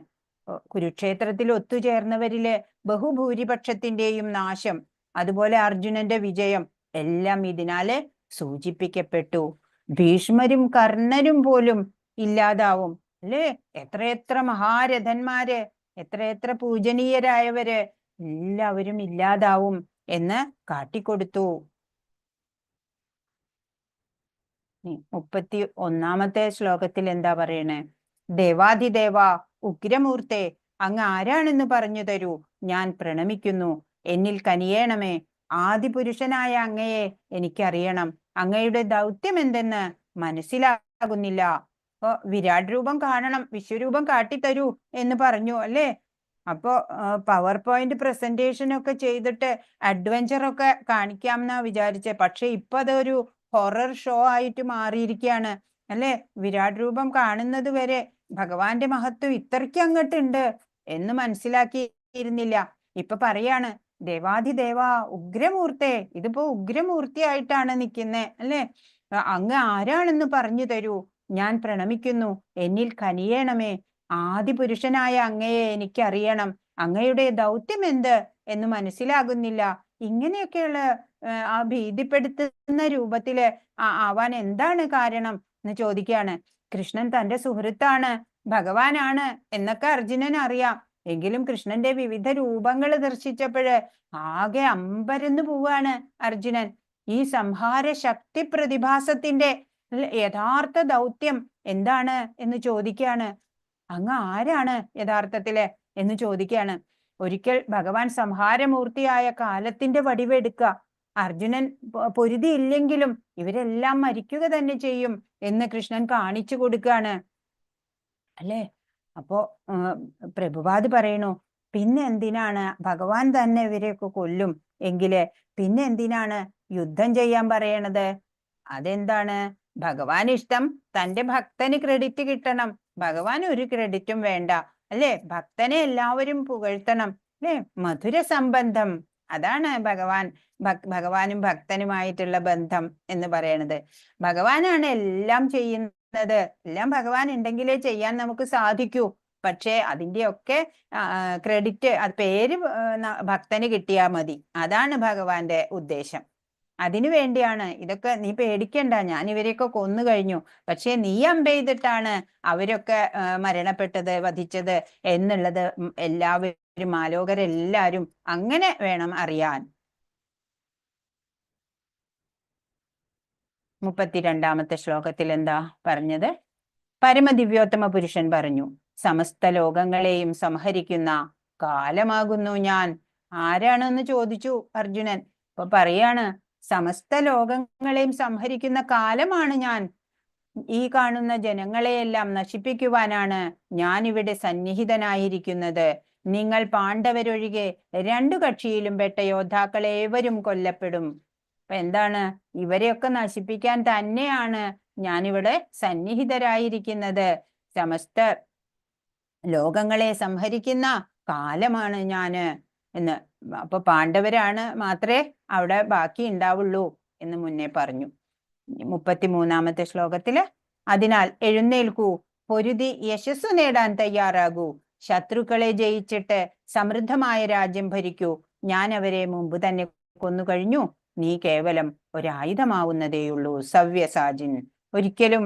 കുരുക്ഷേത്രത്തിൽ ഒത്തുചേർന്നവരില് ബഹുഭൂരിപക്ഷത്തിന്റെയും നാശം, അതുപോലെ അർജുനന്റെ വിജയം എല്ലാം ഇതിനാല് സൂചിപ്പിക്കപ്പെട്ടു. ഭീഷ്മരും കർണരും പോലും ഇല്ലാതാവും. അല്ലേ? എത്രയെത്ര മഹാരഥന്മാര്, എത്രയെത്ര പൂജനീയരായവര് എല്ലാവരും ഇല്ലാതാവും എന്ന് കാട്ടിക്കൊടുത്തു. 31 ശ്ലോകത്തിൽ എന്താ പറയണേ? ദേവാധിദേവ ഉഗ്രമൂർത്തെ, അങ്ങ് ആരാണെന്ന് പറഞ്ഞു തരൂ, ഞാൻ പ്രണമിക്കുന്നു. എന്നിൽ കനിയേണമേ. ആദിപുരുഷനായ അങ്ങയെ എനിക്കറിയണം. അങ്ങയുടെ ദൗത്യം എന്തെന്ന് മനസ്സിലാകുന്നില്ല. അപ്പൊ വിരാട് രൂപം കാണണം, വിശ്വരൂപം കാട്ടിത്തരൂ എന്ന് പറഞ്ഞു അല്ലേ? അപ്പോ പവർ പോയിന്റ് പ്രസന്റേഷൻ ഒക്കെ ചെയ്തിട്ട് അഡ്വഞ്ചർ ഒക്കെ കാണിക്കാം എന്നാ വിചാരിച്ചേ. പക്ഷെ ഇപ്പൊ അതൊരു ഹൊറർ ഷോ ആയിട്ട് മാറിയിരിക്കുകയാണ് അല്ലേ? വിരാട് രൂപം കാണുന്നത് വരെ ഭഗവാന്റെ മഹത്വം ഇത്രയ്ക്ക് അങ്ങോട്ടുണ്ട് എന്ന് മനസ്സിലാക്കിയിരുന്നില്ല. ഇപ്പൊ പറയാണ്, ദേവാധിദേവ ഉഗ്രമൂർത്തെ, ഇതിപ്പോ ഉഗ്രമൂർത്തിയായിട്ടാണ് നിൽക്കുന്നേ അല്ലേ? അങ്ങ് ആരാണെന്ന് പറഞ്ഞു തരൂ, ഞാൻ പ്രണമിക്കുന്നു. എന്നിൽ കനിയേണമേ. ആദിപുരുഷനായ അങ്ങയെ എനിക്കറിയണം. അങ്ങയുടെ ദൗത്യം എന്ത് എന്ന് മനസ്സിലാകുന്നില്ല. ഇങ്ങനെയൊക്കെയുള്ള ആ ഭീതിപ്പെടുത്തുന്ന രൂപത്തില് ആവാൻ എന്താണ് കാരണം എന്ന് ചോദിക്കുകയാണ്. കൃഷ്ണൻ തന്റെ സുഹൃത്താണ്, ഭഗവാനാണ് എന്നൊക്കെ അർജുനൻ അറിയാം. എങ്കിലും കൃഷ്ണന്റെ വിവിധ രൂപങ്ങൾ ദർശിച്ചപ്പോഴ് ആകെ അമ്പരന്ന് പോവാണ് അർജുനൻ. ഈ സംഹാര ശക്തി പ്രതിഭാസത്തിന്റെ യഥാർത്ഥ ദൗത്യം എന്താണ് എന്ന് ചോദിക്കുകയാണ്. അങ്ങ് ആരാണ് യഥാർത്ഥത്തില് എന്ന് ചോദിക്കുകയാണ്. ഒരിക്കൽ ഭഗവാൻ സംഹാരമൂർത്തിയായ കാലത്തിന്റെ വടിവെടുക്കുക. അർജുനൻ പൊരുതിയില്ലെങ്കിലും ഇവരെല്ലാം മരിക്കുക തന്നെ ചെയ്യും എന്ന് കൃഷ്ണൻ കാണിച്ചു കൊടുക്കുകയാണ് അല്ലേ? അപ്പോ പ്രഭുപാദ് പറയണു, പിന്നെ എന്തിനാണ് ഭഗവാൻ തന്നെ ഇവരെയൊക്കെ കൊല്ലും എങ്കില് പിന്നെ എന്തിനാണ് യുദ്ധം ചെയ്യാൻ പറയണത്? അതെന്താണ്? ഭഗവാൻ ഇഷ്ടം തന്റെ ഭക്തന് ക്രെഡിറ്റ് കിട്ടണം. ഭഗവാൻ ഒരു ക്രെഡിറ്റും വേണ്ട അല്ലേ? ഭക്തനെ എല്ലാവരും പുകഴ്ത്തണം അല്ലേ? മധുര സംബന്ധം, അതാണ് ഭഗവാനും ഭക്തനുമായിട്ടുള്ള ബന്ധം എന്ന് പറയണത്. ഭഗവാനാണ് എല്ലാം ചെയ്യുന്നത്. എല്ലാം ഭഗവാൻ ഉണ്ടെങ്കിലേ ചെയ്യാൻ നമുക്ക് സാധിക്കൂ. പക്ഷേ അതിന്റെയൊക്കെ ക്രെഡിറ്റ്, അത് പേര് ഭക്തന് കിട്ടിയാൽ മതി. അതാണ് ഭഗവാന്റെ ഉദ്ദേശം. അതിനു വേണ്ടിയാണ് ഇതൊക്കെ. നീ പേടിക്കണ്ട, ഞാൻ ഇവരെയൊക്കെ കൊന്നു കഴിഞ്ഞു, പക്ഷെ നീ അമ്പെയ്തിട്ടാണ് അവരൊക്കെ മരണപ്പെട്ടത്, വധിച്ചത് എന്നുള്ളത് എല്ലാവരും, മാലോകരെല്ലാരും അങ്ങനെ വേണം അറിയാൻ. 32 ശ്ലോകത്തിൽ എന്താ പറഞ്ഞത്? പരമദിവ്യോത്തമ പുരുഷൻ പറഞ്ഞു, സമസ്ത ലോകങ്ങളെയും സംഹരിക്കുന്ന കാലമാകുന്നു ഞാൻ. ആരാണെന്ന് ചോദിച്ചു അർജുനൻ. അപ്പൊ പറയാണ്, സമസ്ത ലോകങ്ങളെയും സംഹരിക്കുന്ന കാലമാണ് ഞാൻ. ഈ കാണുന്ന ജനങ്ങളെയെല്ലാം നശിപ്പിക്കുവാനാണ് ഞാൻ ഇവിടെ സന്നിഹിതനായിരിക്കുന്നത്. നിങ്ങൾ പാണ്ഡവരൊഴികെ 2 കക്ഷിയിലും പെട്ട യോദ്ധാക്കൾ ഏവരും കൊല്ലപ്പെടും. അപ്പൊ എന്താണ്? ഇവരെയൊക്കെ നശിപ്പിക്കാൻ തന്നെയാണ് ഞാനിവിടെ സന്നിഹിതരായിരിക്കുന്നത്. സമസ്ത ലോകങ്ങളെ സംഹരിക്കുന്ന കാലമാണ് ഞാന് എന്ന്. അപ്പൊ പാണ്ഡവരാണ് മാത്രമേ അവിടെ ബാക്കി ഉണ്ടാവുള്ളൂ എന്ന് മുന്നേ പറഞ്ഞു. 33 ശ്ലോകത്തില്, അതിനാൽ എഴുന്നേൽക്കൂ, പൊരുതി യശസ്സു നേടാൻ തയ്യാറാകൂ. ശത്രുക്കളെ ജയിച്ചിട്ട് സമൃദ്ധമായ രാജ്യം ഭരിക്കൂ. ഞാൻ അവരെ മുമ്പ് തന്നെ കൊന്നു കഴിഞ്ഞു. നീ കേവലം ഒരായുധമാവുന്നതേയുള്ളൂ. സവ്യസാജിൻ, ഒരിക്കലും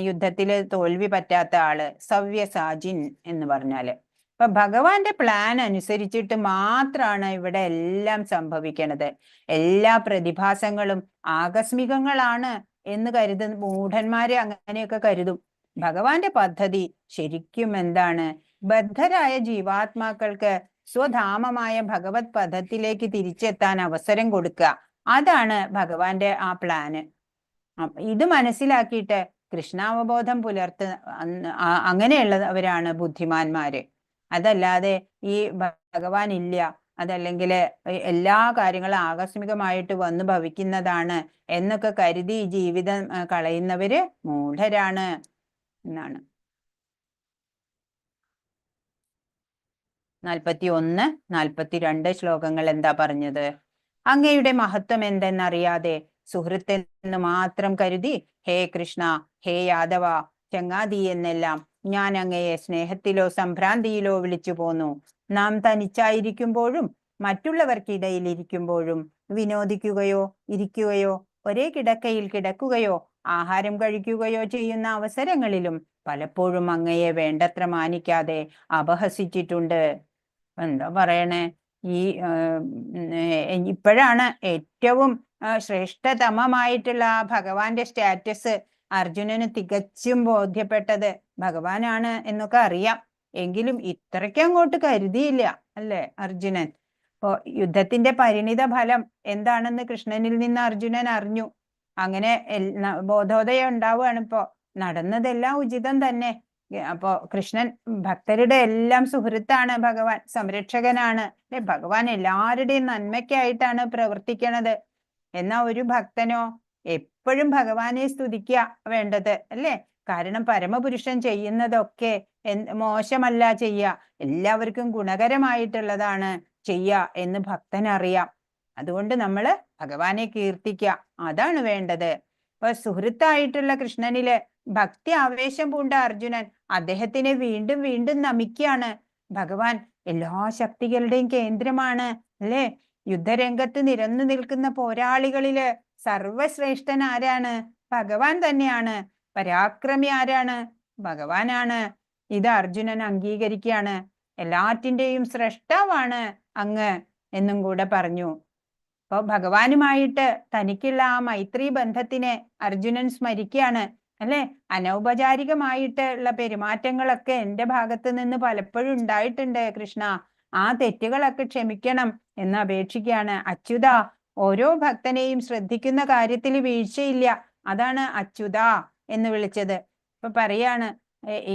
യുദ്ധത്തില് തോൽവി പറ്റാത്ത ആള്, സവ്യസാജിൻ എന്ന് പറഞ്ഞാല്. അപ്പൊ ഭഗവാന്റെ പ്ലാൻ അനുസരിച്ചിട്ട് മാത്രമാണ് ഇവിടെ എല്ലാം സംഭവിക്കണത്. എല്ലാ പ്രതിഭാസങ്ങളും ആകസ്മികങ്ങളാണ് എന്ന് കരുതുന്ന മൂഢന്മാരെ അങ്ങനെയൊക്കെ കരുതും. ഭഗവാന്റെ പദ്ധതി ശരിക്കും എന്താണ്? ബദ്ധരായ ജീവാത്മാക്കൾക്ക് സ്വധാമമായ ഭഗവത് പദത്തിലേക്ക് തിരിച്ചെത്താൻ അവസരം കൊടുക്കുക. അതാണ് ഭഗവാന്റെ ആ പ്ലാന്. ഇത് മനസ്സിലാക്കിയിട്ട് കൃഷ്ണാവബോധം അങ്ങനെയുള്ളവരാണ് ബുദ്ധിമാന്മാര്. അതല്ലാതെ ഈ ഭഗവാൻ ഇല്ല, അതല്ലെങ്കിൽ എല്ലാ കാര്യങ്ങളും ആകസ്മികമായിട്ട് വന്നു ഭവിക്കുന്നതാണ് എന്നൊക്കെ കരുതി ജീവിതം കളയുന്നവര് മൂഢരാണ് എന്നാണ്. 41, 42 ശ്ലോകങ്ങൾ എന്താ പറഞ്ഞത്? അങ്ങയുടെ മഹത്വം എന്തെന്നറിയാതെ സുഹൃത്തെന്ന് മാത്രം കരുതി ഹേ കൃഷ്ണ, ഹേ യാദവ, ചങ്ങാതി എന്നെല്ലാം ഞാൻ അങ്ങയെ സ്നേഹത്തിലോ സംഭ്രാന്തിയിലോ വിളിച്ചു പോന്നു. നാം തനിച്ചായിരിക്കുമ്പോഴും മറ്റുള്ളവർക്കിടയിൽ ഇരിക്കുമ്പോഴും വിനോദിക്കുകയോ ഇരിക്കുകയോ ഒരേ കിടക്കയിൽ കിടക്കുകയോ ആഹാരം കഴിക്കുകയോ ചെയ്യുന്ന അവസരങ്ങളിലും പലപ്പോഴും അങ്ങയെ വേണ്ടത്ര മാനിക്കാതെ അപഹസിച്ചിട്ടുണ്ട്. എന്താ പറയണേ, ഈ ഇപ്പോഴാണ് ഏറ്റവും ശ്രേഷ്ഠതമമായിട്ടുള്ള ആ ഭഗവാന്റെ സ്റ്റാറ്റസ് അർജുനന് തികച്ചും ബോധ്യപ്പെട്ടത്. ഭഗവാനാണ് എന്നൊക്കെ അറിയാം, എങ്കിലും ഇത്രയ്ക്ക് അങ്ങോട്ട് കരുതിയില്ല അല്ലേ അർജുനൻ. അപ്പോ യുദ്ധത്തിന്റെ പരിണിത ഫലം എന്താണെന്ന് കൃഷ്ണനിൽ നിന്ന് അർജുനൻ അറിഞ്ഞു. അങ്ങനെ ബോധോദയം ഉണ്ടാവുകയാണ്. ഇപ്പോ നടന്നതെല്ലാം ഉചിതം തന്നെ. അപ്പോ കൃഷ്ണൻ ഭക്തരുടെ എല്ലാം സുഹൃത്താണ്, ഭഗവാൻ സംരക്ഷകനാണ് അല്ലെ. ഭഗവാൻ എല്ലാവരുടെയും നന്മയ്ക്കായിട്ടാണ് പ്രവർത്തിക്കണത്. എന്നാ ഒരു ഭക്തനോ എപ്പോഴും ഭഗവാനെ സ്തുതിക്കുക വേണ്ടത് അല്ലേ. കാരണം പരമപുരുഷൻ ചെയ്യുന്നതൊക്കെ മോശമല്ല ചെയ്യുക, എല്ലാവർക്കും ഗുണകരമായിട്ടുള്ളതാണ് ചെയ്യുക എന്ന് ഭക്തനറിയാം. അതുകൊണ്ട് നമ്മള് ഭഗവാനെ കീർത്തിക്കുക, അതാണ് വേണ്ടത്. ഇപ്പൊ സുഹൃത്തായിട്ടുള്ള കൃഷ്ണനില് ഭക്തി ആവേശം പൂണ്ട അർജുനൻ അദ്ദേഹത്തിനെ വീണ്ടും വീണ്ടും നമിക്കുകയാണ്. ഭഗവാൻ എല്ലാ ശക്തികളുടെയും കേന്ദ്രമാണ് അല്ലേ. യുദ്ധരംഗത്ത് നിരന്നു നിൽക്കുന്ന പോരാളികളില് സർവശ്രേഷ്ഠൻ ആരാണ്? ഭഗവാൻ തന്നെയാണ്. പരാക്രമി ആരാണ്? ഭഗവാനാണ്. ഇത് അർജുനൻ അംഗീകരിക്കുകയാണ്. എല്ലാറ്റിൻ്റെയും സ്രഷ്ടാവാണ് അങ്ങ് എന്നും കൂടെ പറഞ്ഞു. അപ്പൊ ഭഗവാനുമായിട്ട് തനിക്കുള്ള ആ മൈത്രി ബന്ധത്തിനെ അർജുനൻ സ്മരിക്കുകയാണ് അല്ലെ. അനൗപചാരികമായിട്ടുള്ള പെരുമാറ്റങ്ങളൊക്കെ എൻ്റെ ഭാഗത്ത് നിന്ന് പലപ്പോഴും ഉണ്ടായിട്ടുണ്ട് കൃഷ്ണ, ആ തെറ്റുകളൊക്കെ ക്ഷമിക്കണം എന്ന് അപേക്ഷിക്കുകയാണ്. അച്യുത, ഓരോ ഭക്തനെയും ശ്രദ്ധിക്കുന്ന കാര്യത്തിൽ വീഴ്ചയില്ല, അതാണ് അച്യുത എന്ന് വിളിച്ചത്. ഇപ്പൊ പറയാണ്,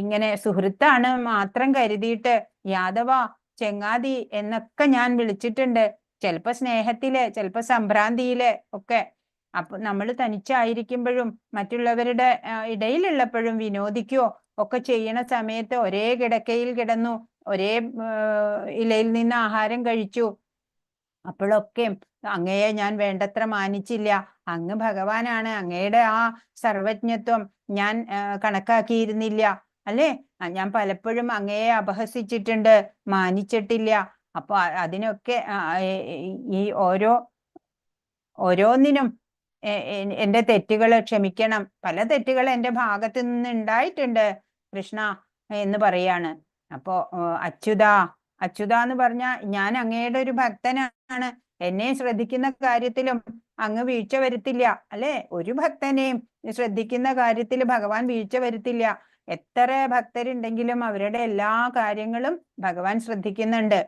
ഇങ്ങനെ സുഹൃത്താണ് മാത്രം കരുതിയിട്ട് യാദവ, ചെങ്ങാതി എന്നൊക്കെ ഞാൻ വിളിച്ചിട്ടുണ്ട്. ചിലപ്പോ സ്നേഹത്തില്, ചിലപ്പോ സംഭ്രാന്തിയില് ഒക്കെ. അപ്പൊ നമ്മൾ തനിച്ചായിരിക്കുമ്പോഴും മറ്റുള്ളവരുടെ ഇടയിലുള്ളപ്പോഴും വിനോദിക്കുകയോ ഒക്കെ ചെയ്യണ സമയത്ത് ഒരേ കിടക്കയിൽ കിടന്നു, ഒരേ ഇലയിൽ നിന്ന് ആഹാരം കഴിച്ചു. അപ്പോഴൊക്കെ അങ്ങയെ ഞാൻ വേണ്ടത്ര മാനിച്ചില്ല. അങ്ങ് ഭഗവാനാണ്, അങ്ങയുടെ ആ സർവജ്ഞത്വം ഞാൻ കണക്കാക്കിയിരുന്നില്ല അല്ലേ. ഞാൻ പലപ്പോഴും അങ്ങയെ അപഹസിച്ചിട്ടുണ്ട്, മാനിച്ചിട്ടില്ല. അപ്പൊ അതിനൊക്കെ ഈ ഓരോന്നിനും എൻ്റെ തെറ്റുകൾ ക്ഷമിക്കണം. പല തെറ്റുകൾ എൻ്റെ ഭാഗത്ത് നിന്ന് ഉണ്ടായിട്ടുണ്ട് കൃഷ്ണ എന്ന് പറയാണ്. അപ്പോ അച്യുത, അച്യുത എന്ന് പറഞ്ഞാൽ ഞാൻ അങ്ങയുടെ ഒരു ഭക്തനാണ്, എന്നെ ശ്രദ്ധിക്കുന്ന കാര്യത്തിലും അങ്ങ് വീഴ്ച വരുത്തില്ല അല്ലെ. ഒരു ഭക്തനെയും ശ്രദ്ധിക്കുന്ന കാര്യത്തിൽ ഭഗവാൻ വീഴ്ച വരുത്തില്ല. എത്ര ഭക്തരുണ്ടെങ്കിലും അവരുടെ എല്ലാ കാര്യങ്ങളും ഭഗവാൻ ശ്രദ്ധിക്കുന്നുണ്ട്.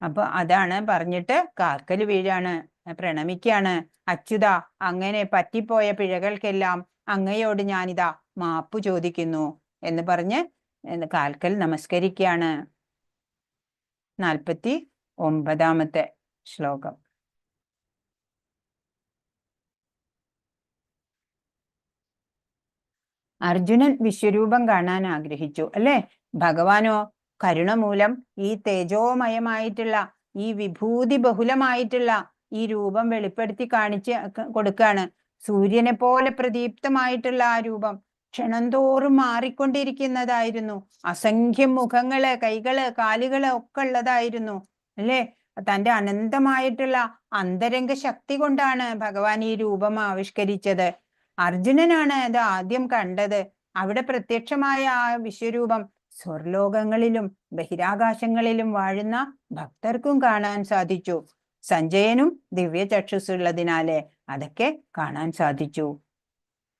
അപ്പൊ അതാണ് പറഞ്ഞിട്ട് കാൽക്കല് വീഴാണ്, പ്രണമിക്കാണ്. അച്യുത, അങ്ങനെ പറ്റിപ്പോയ പിഴകൾക്കെല്ലാം അങ്ങയോട് ഞാനിതാ മാപ്പു ചോദിക്കുന്നു എന്ന് പറഞ്ഞ് കാൽക്കൽ നമസ്കരിക്കുകയാണ്. 49 ശ്ലോകം. അർജുനൻ വിശ്വരൂപം കാണാൻ ആഗ്രഹിച്ചു അല്ലെ. ഭഗവാനോ കരുണ മൂലം ഈ തേജോമയമായിട്ടുള്ള, ഈ വിഭൂതി ബഹുലമായിട്ടുള്ള ഈ രൂപം വെളിപ്പെടുത്തി കാണിച്ച് കൊടുക്കാണ്. സൂര്യനെ പോലെ പ്രദീപ്തമായിട്ടുള്ള ആ രൂപം ക്ഷണം തോറും മാറിക്കൊണ്ടിരിക്കുന്നതായിരുന്നു. അസംഖ്യം മുഖങ്ങള്, കൈകള്, കാലുകള് ഒക്കെ ഉള്ളതായിരുന്നു അല്ലേ. തന്റെ അനന്തമായിട്ടുള്ള അന്തരംഗ ശക്തി കൊണ്ടാണ് ഭഗവാൻ ഈ രൂപം ആവിഷ്കരിച്ചത്. അർജുനനാണ് അത് ആദ്യം കണ്ടത്. അവിടെ പ്രത്യക്ഷമായ ആ വിശ്വരൂപം സ്വർലോകങ്ങളിലും ബഹിരാകാശങ്ങളിലും വാഴുന്ന ഭക്തർക്കും കാണാൻ സാധിച്ചു. സഞ്ജയനും ദിവ്യ ചക്ഷുസുള്ളതിനാല് അതൊക്കെ കാണാൻ സാധിച്ചു.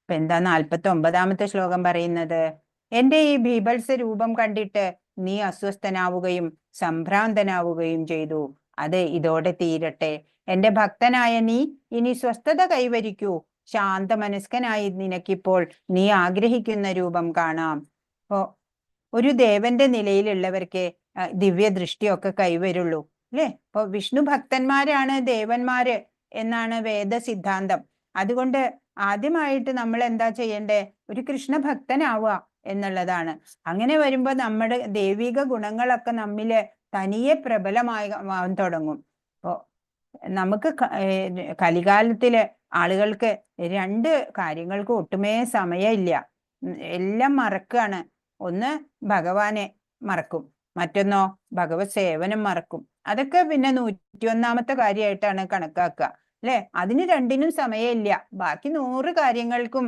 ഇപ്പൊ എന്താ 49 ശ്ലോകം പറയുന്നത്? എന്റെ ഈ ഭീഭത്സ രൂപം കണ്ടിട്ട് നീ അസ്വസ്ഥനാവുകയും സംഭ്രാന്തനാവുകയും ചെയ്തു. അത് ഇതോടെ തീരട്ടെ. എന്റെ ഭക്തനായ നീ ഇനി സ്വസ്ഥത കൈവരിക്കൂ. ശാന്തമനസ്കനായി നിനക്കിപ്പോൾ നീ ആഗ്രഹിക്കുന്ന രൂപം കാണാം. അപ്പോ ഒരു ദേവന്റെ നിലയിലുള്ളവർക്ക് ദിവ്യ ദൃഷ്ടിയൊക്കെ കൈവരുള്ളൂ അല്ലെ. അപ്പൊ വിഷ്ണു ഭക്തന്മാരാണ് ദേവന്മാര് എന്നാണ് വേദ സിദ്ധാന്തം. അതുകൊണ്ട് ആദ്യമായിട്ട് നമ്മൾ എന്താ ചെയ്യണ്ടേ? ഒരു കൃഷ്ണ ഭക്തനാവുക എന്നുള്ളതാണ്. അങ്ങനെ വരുമ്പോ നമ്മുടെ ദൈവിക ഗുണങ്ങളൊക്കെ നമ്മില് തനിയെ പ്രബലമാകാൻ തുടങ്ങും. അപ്പോ നമുക്ക് കലികാലത്തില് ആളുകൾക്ക് 2 കാര്യങ്ങൾക്ക് ഒട്ടുമേ സമയമില്ല. എല്ലാം മറക്കാണ്. ഒന്ന് ഭഗവാനെ മറക്കും, മറ്റൊന്നോ ഭഗവത് സേവനം മറക്കും. അതൊക്കെ പിന്നെ 101ാമത്തെ കാര്യമായിട്ടാണ് കണക്കാക്കുക അല്ലെ? അതിന് രണ്ടിനും സമയമില്ല. ബാക്കി 100 കാര്യങ്ങൾക്കും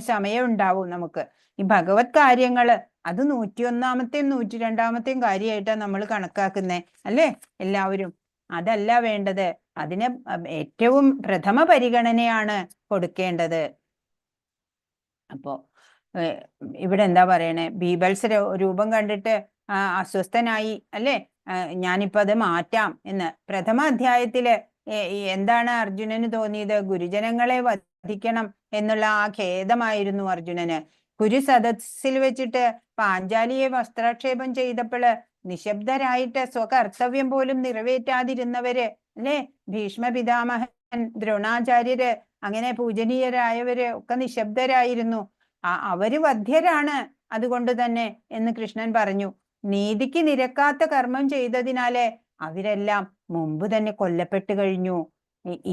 സമയം ഉണ്ടാവും നമുക്ക്. ഈ ഭഗവത് കാര്യങ്ങള് അത് 101-ാമത്തെയും 102-ാമത്തെയും കാര്യമായിട്ടാണ് നമ്മൾ കണക്കാക്കുന്നേ, അല്ലേ എല്ലാവരും? അതല്ല വേണ്ടത്. അതിന് ഏറ്റവും പ്രഥമ പരിഗണനയാണ് കൊടുക്കേണ്ടത്. അപ്പോ ഇവിടെ എന്താ പറയണേ? ബീബൽസ് രൂപം കണ്ടിട്ട് അസ്വസ്ഥനായി, അല്ലേ? ഞാനിപ്പോ അത് മാറ്റാം എന്ന്. പ്രഥമ അധ്യായത്തില് എന്താണ് അർജുനന് തോന്നിയത്? ഗുരുജനങ്ങളെ വധിക്കണം എന്നുള്ള ആ ഖേദമായിരുന്നു അർജുനന്. കുരു സദസ്സിൽ വെച്ചിട്ട് പാഞ്ചാലിയെ വസ്ത്രാക്ഷേപം ചെയ്തപ്പോൾ നിശബ്ദരായിട്ട് സ്വകർത്തവ്യം പോലും നിറവേറ്റാതിരുന്നവര്, അല്ലേ? ഭീഷ്മ പിതാമഹൻ, ദ്രോണാചാര്യര്, അങ്ങനെ പൂജനീയരായവര് ഒക്കെ നിശബ്ദരായിരുന്നു. അവര് വധ്യരാണ് അതുകൊണ്ട് തന്നെ എന്ന് കൃഷ്ണൻ പറഞ്ഞു. നീതിക്ക് നിരക്കാത്ത കർമ്മം ചെയ്തതിനാല് അവരെല്ലാം മുമ്പ് തന്നെ കൊല്ലപ്പെട്ടു കഴിഞ്ഞു.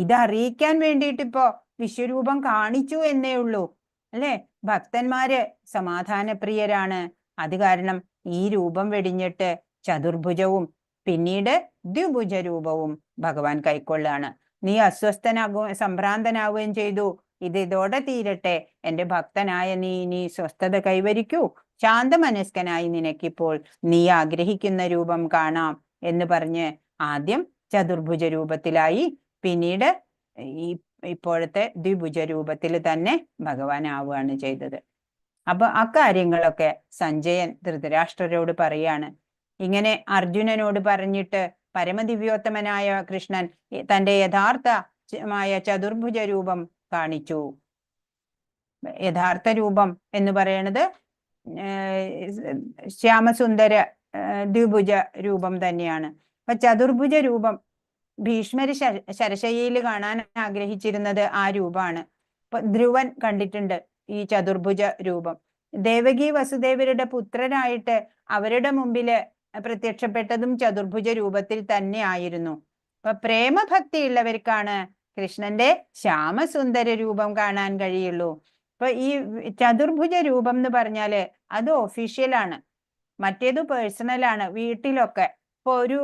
ഇതറിയിക്കാൻ വേണ്ടിയിട്ടിപ്പോ വിശ്വരൂപം കാണിച്ചു എന്നേ ഉള്ളൂ, അല്ലെ? ഭക്തന്മാര് സമാധാനപ്രിയരാണ്. അത് കാരണം ഈ രൂപം വെടിഞ്ഞിട്ട് ചതുർഭുജവും പിന്നീട് ദ്വിഭുജ രൂപവും ഭഗവാൻ കൈക്കൊള്ളാണ്. നീ സംഭ്രാന്തനാവുകയും ചെയ്തു. ഇതോടെ തീരട്ടെ. എന്റെ ഭക്തനായ നീ സ്വസ്ഥത കൈവരിക്കൂ. ശാന്തമനസ്കനായി നിനക്കിപ്പോൾ നീ ആഗ്രഹിക്കുന്ന രൂപം കാണാം എന്ന് പറഞ്ഞ് ആദ്യം ചതുർഭുജ രൂപത്തിലായി, പിന്നീട് ഇപ്പോഴത്തെ ദ്വിഭുജ രൂപത്തിൽ തന്നെ ഭഗവാൻ ആവുകയാണ് ചെയ്തത്. അപ്പൊ അക്കാര്യങ്ങളൊക്കെ സഞ്ജയൻ ധൃതരാഷ്ട്രരോട് പറയാണ്. ഇങ്ങനെ അർജുനനോട് പറഞ്ഞിട്ട് പരമദിവ്യോത്തമനായ കൃഷ്ണൻ തന്റെ യഥാർത്ഥമായ ചതുർഭുജ രൂപം കാണിച്ചു. യഥാർത്ഥ രൂപം എന്ന് പറയുന്നത് ശ്യാമസുന്ദര ദ്വിഭുജ രൂപം തന്നെയാണ്. അപ്പൊ ചതുർഭുജ രൂപം ഭീഷ്മര് ശരശയ്യയിൽ കാണാൻ ആഗ്രഹിച്ചിരുന്നത് ആ രൂപമാണ്. ഇപ്പൊ ധ്രുവൻ കണ്ടിട്ടുണ്ട് ഈ ചതുർഭുജ രൂപം. ദേവകി വസുദേവരുടെ പുത്രനായിട്ട് അവരുടെ മുമ്പില് പ്രത്യക്ഷപ്പെട്ടതും ചതുർഭുജ രൂപത്തിൽ തന്നെ ആയിരുന്നു. അപ്പൊ പ്രേമഭക്തി ഉള്ളവർക്കാണ് കൃഷ്ണന്റെ ശ്യാമസുന്ദര രൂപം കാണാൻ കഴിയുള്ളൂ. അപ്പൊ ഈ ചതുർഭുജ രൂപം എന്ന് പറഞ്ഞാല് അത് ഒഫീഷ്യലാണ്, മറ്റേത് പേഴ്സണലാണ്. വീട്ടിലൊക്കെ ഇപ്പൊ ഒരു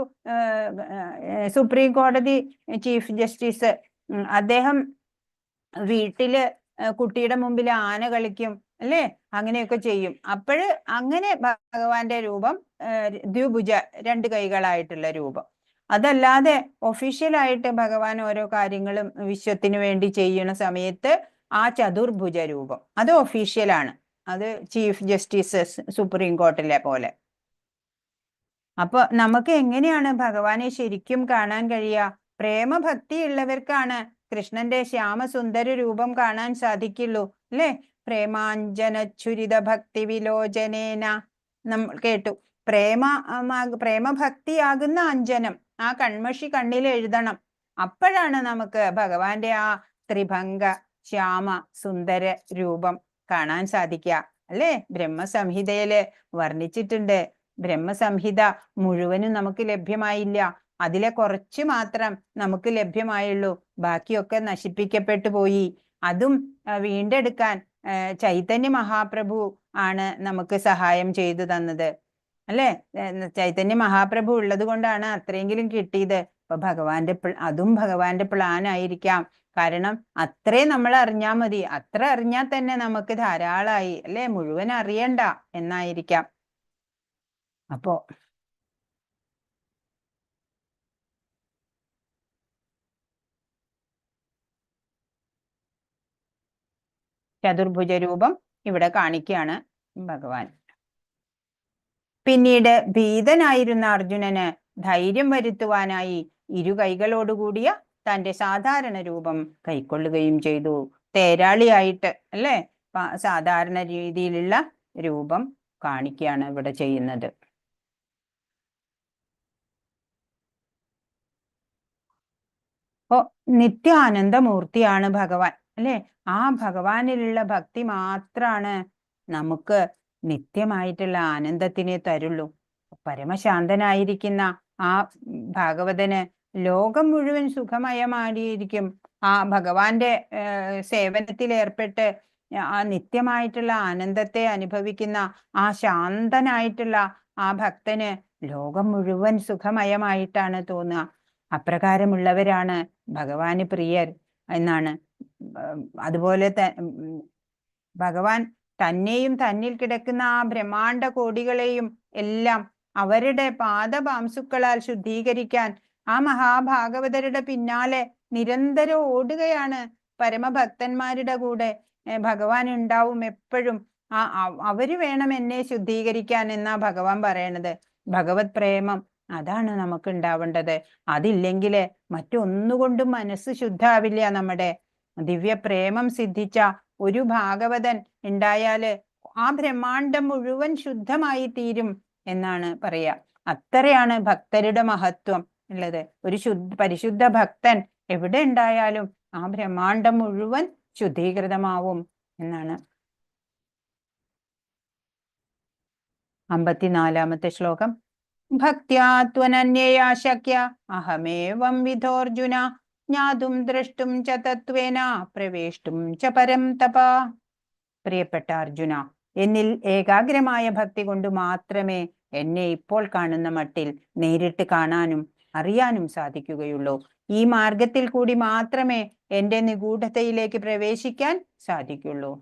സുപ്രീം കോടതി ചീഫ് ജസ്റ്റിസ് അദ്ദേഹം വീട്ടില് കുട്ടിയുടെ മുമ്പിൽ ആന കളിക്കും, അല്ലേ? അങ്ങനെയൊക്കെ ചെയ്യും. അപ്പോഴ് അങ്ങനെ ഭഗവാന്റെ രൂപം ദ്വിഭുജ, 2 കൈകളായിട്ടുള്ള രൂപം. അതല്ലാതെ ഒഫീഷ്യലായിട്ട് ഭഗവാൻ ഓരോ കാര്യങ്ങളും വിശ്വത്തിന് വേണ്ടി ചെയ്യുന്ന സമയത്ത് ആ ചതുർഭുജ രൂപം അത് ഒഫീഷ്യലാണ്. അത് ചീഫ് ജസ്റ്റിസ് സുപ്രീം കോർട്ടിലെ പോലെ. അപ്പൊ നമുക്ക് എങ്ങനെയാണ് ഭഗവാനെ ശരിക്കും കാണാൻ കഴിയുക? പ്രേമഭക്തി ഉള്ളവർക്കാണ് കൃഷ്ണന്റെ ശ്യാമസുന്ദര രൂപം കാണാൻ സാധിക്കുള്ളൂ, അല്ലെ? പ്രേമാഞ്ജനച്ഛുരിത ഭക്തി വിലോചനേന നമ്മൾ കേട്ടു. പ്രേമഭക്തിയാകുന്ന അഞ്ജനം, ആ കൺമഷി കണ്ണിൽ എഴുതണം. അപ്പോഴാണ് നമുക്ക് ഭഗവാന്റെ ആ ത്രിഭംഗ ശ്യാമ സുന്ദര രൂപം കാണാൻ സാധിക്കുക, അല്ലെ? ബ്രഹ്മസംഹിതയില് വർണ്ണിച്ചിട്ടുണ്ട്. ബ്രഹ്മസംഹിത മുഴുവനും നമുക്ക് ലഭ്യമായില്ല. അതിലെ കുറച്ച് മാത്രം നമുക്ക് ലഭ്യമായുള്ളൂ. ബാക്കിയൊക്കെ നശിപ്പിക്കപ്പെട്ടു പോയി. അതും വീണ്ടെടുക്കാൻ ചൈതന്യ മഹാപ്രഭു ആണ് നമുക്ക് സഹായം ചെയ്തു തന്നത്, അല്ലെ? ചൈതന്യ മഹാപ്രഭു ഉള്ളത് കൊണ്ടാണ് അത്രയെങ്കിലും കിട്ടിയത്. അപ്പൊ അതും ഭഗവാന്റെ പ്ലാൻ ആയിരിക്കാം. കാരണം അത്രേ നമ്മൾ അറിഞ്ഞാൽ മതി. അത്ര അറിഞ്ഞാൽ തന്നെ നമുക്ക് ധാരാളമായി, അല്ലെ? മുഴുവൻ അറിയണ്ട എന്നായിരിക്കാം. അപ്പോ ചതുർഭുജ രൂപം ഇവിടെ കാണിക്കുകയാണ് ഭഗവാൻ. പിന്നീട് ഭീതനായിരുന്ന അർജുനന് ധൈര്യം വരുത്തുവാനായി 2 കൈകളോടുകൂടിയ തന്റെ സാധാരണ രൂപം കൈക്കൊള്ളുകയും ചെയ്തു. തേരാളിയായിട്ട്, അല്ലെ? സാധാരണ രീതിയിലുള്ള രൂപം കാണിക്കുകയാണ് ഇവിടെ ചെയ്യുന്നത്. അപ്പോ നിത്യാനന്ദമൂർത്തിയാണ് ഭഗവാൻ, അല്ലെ? ആ ഭഗവാനിലുള്ള ഭക്തി മാത്രാണ് നമുക്ക് നിത്യമായിട്ടുള്ള ആനന്ദത്തിനെ തരുള്ളൂ. പരമശാന്തനായിരിക്കുന്ന ആ ഭാഗവതന് ലോകം മുഴുവൻ സുഖമയമായിരിക്കും. ആ ഭഗവാന്റെ സേവനത്തിൽ ഏർപ്പെട്ട് ആ നിത്യമായിട്ടുള്ള ആനന്ദത്തെ അനുഭവിക്കുന്ന ആ ശാന്തനായിട്ടുള്ള ആ ഭക്തന് ലോകം മുഴുവൻ സുഖമയമായിട്ടാണ് തോന്നുക. അപ്രകാരമുള്ളവരാണ് ഭഗവാന് പ്രിയർ. എന്നാണ്. അതുപോലെ ഭഗവാൻ തന്നെയും തന്നിൽ കിടക്കുന്ന ആ ബ്രഹ്മാണ്ട കോടികളെയും എല്ലാം അവരുടെ പാദപാംസുക്കളാൽ ശുദ്ധീകരിക്കാൻ ആ മഹാഭാഗവതരുടെ പിന്നാലെ നിരന്തരം ഓടുകയാണ്. പരമഭക്തന്മാരുടെ കൂടെ ഭഗവാൻ ഉണ്ടാവും എപ്പോഴും. അവര് വേണം എന്നെ ശുദ്ധീകരിക്കാൻ എന്നാ ഭഗവാൻ പറയണത്. ഭഗവത് പ്രേമം അതാണ് നമുക്ക് ഉണ്ടാവേണ്ടത്. അതില്ലെങ്കിൽ മറ്റൊന്നുകൊണ്ടും മനസ്സ് ശുദ്ധാവില്ല. നമ്മുടെ ദിവ്യ പ്രേമം സിദ്ധിച്ച ഒരു ഭാഗവതൻ ഉണ്ടായാല് ആ ബ്രഹ്മാണ്ടം മുഴുവൻ ശുദ്ധമായി തീരും എന്നാണ് പറയാ. അത്രയാണ് ഭക്തരുടെ മഹത്വം ഉള്ളത്. ഒരു പരിശുദ്ധ ഭക്തൻ എവിടെ ഉണ്ടായാലും ആ ബ്രഹ്മാണ്ടം മുഴുവൻ ശുദ്ധീകൃതമാവും എന്നാണ്. 54-ാമത്തെ ശ്ലോകം. ഭക്ത്യാ ത്വനന്യയാ ശക്യ അഹമേവം വിധോർജുന ജ്ഞാതും ദ്രഷ്ടും ച തത്വേന പ്രവേഷ്ടും ച പരം തപ. പ്രിയപ്പെട്ട അർജുന, എന്നിൽ ഏകാഗ്രമായ ഭക്തി കൊണ്ട് മാത്രമേ എന്നെ ഇപ്പോൾ കാണുന്ന മട്ടിൽ നേരിട്ട് കാണാനും അറിയാനും സാധിക്കുകയുള്ളൂ. ഈ മാർഗത്തിൽ കൂടി മാത്രമേ എന്റെ നിഗൂഢതയിലേക്ക് പ്രവേശിക്കാൻ സാധിക്കുള്ളൂ.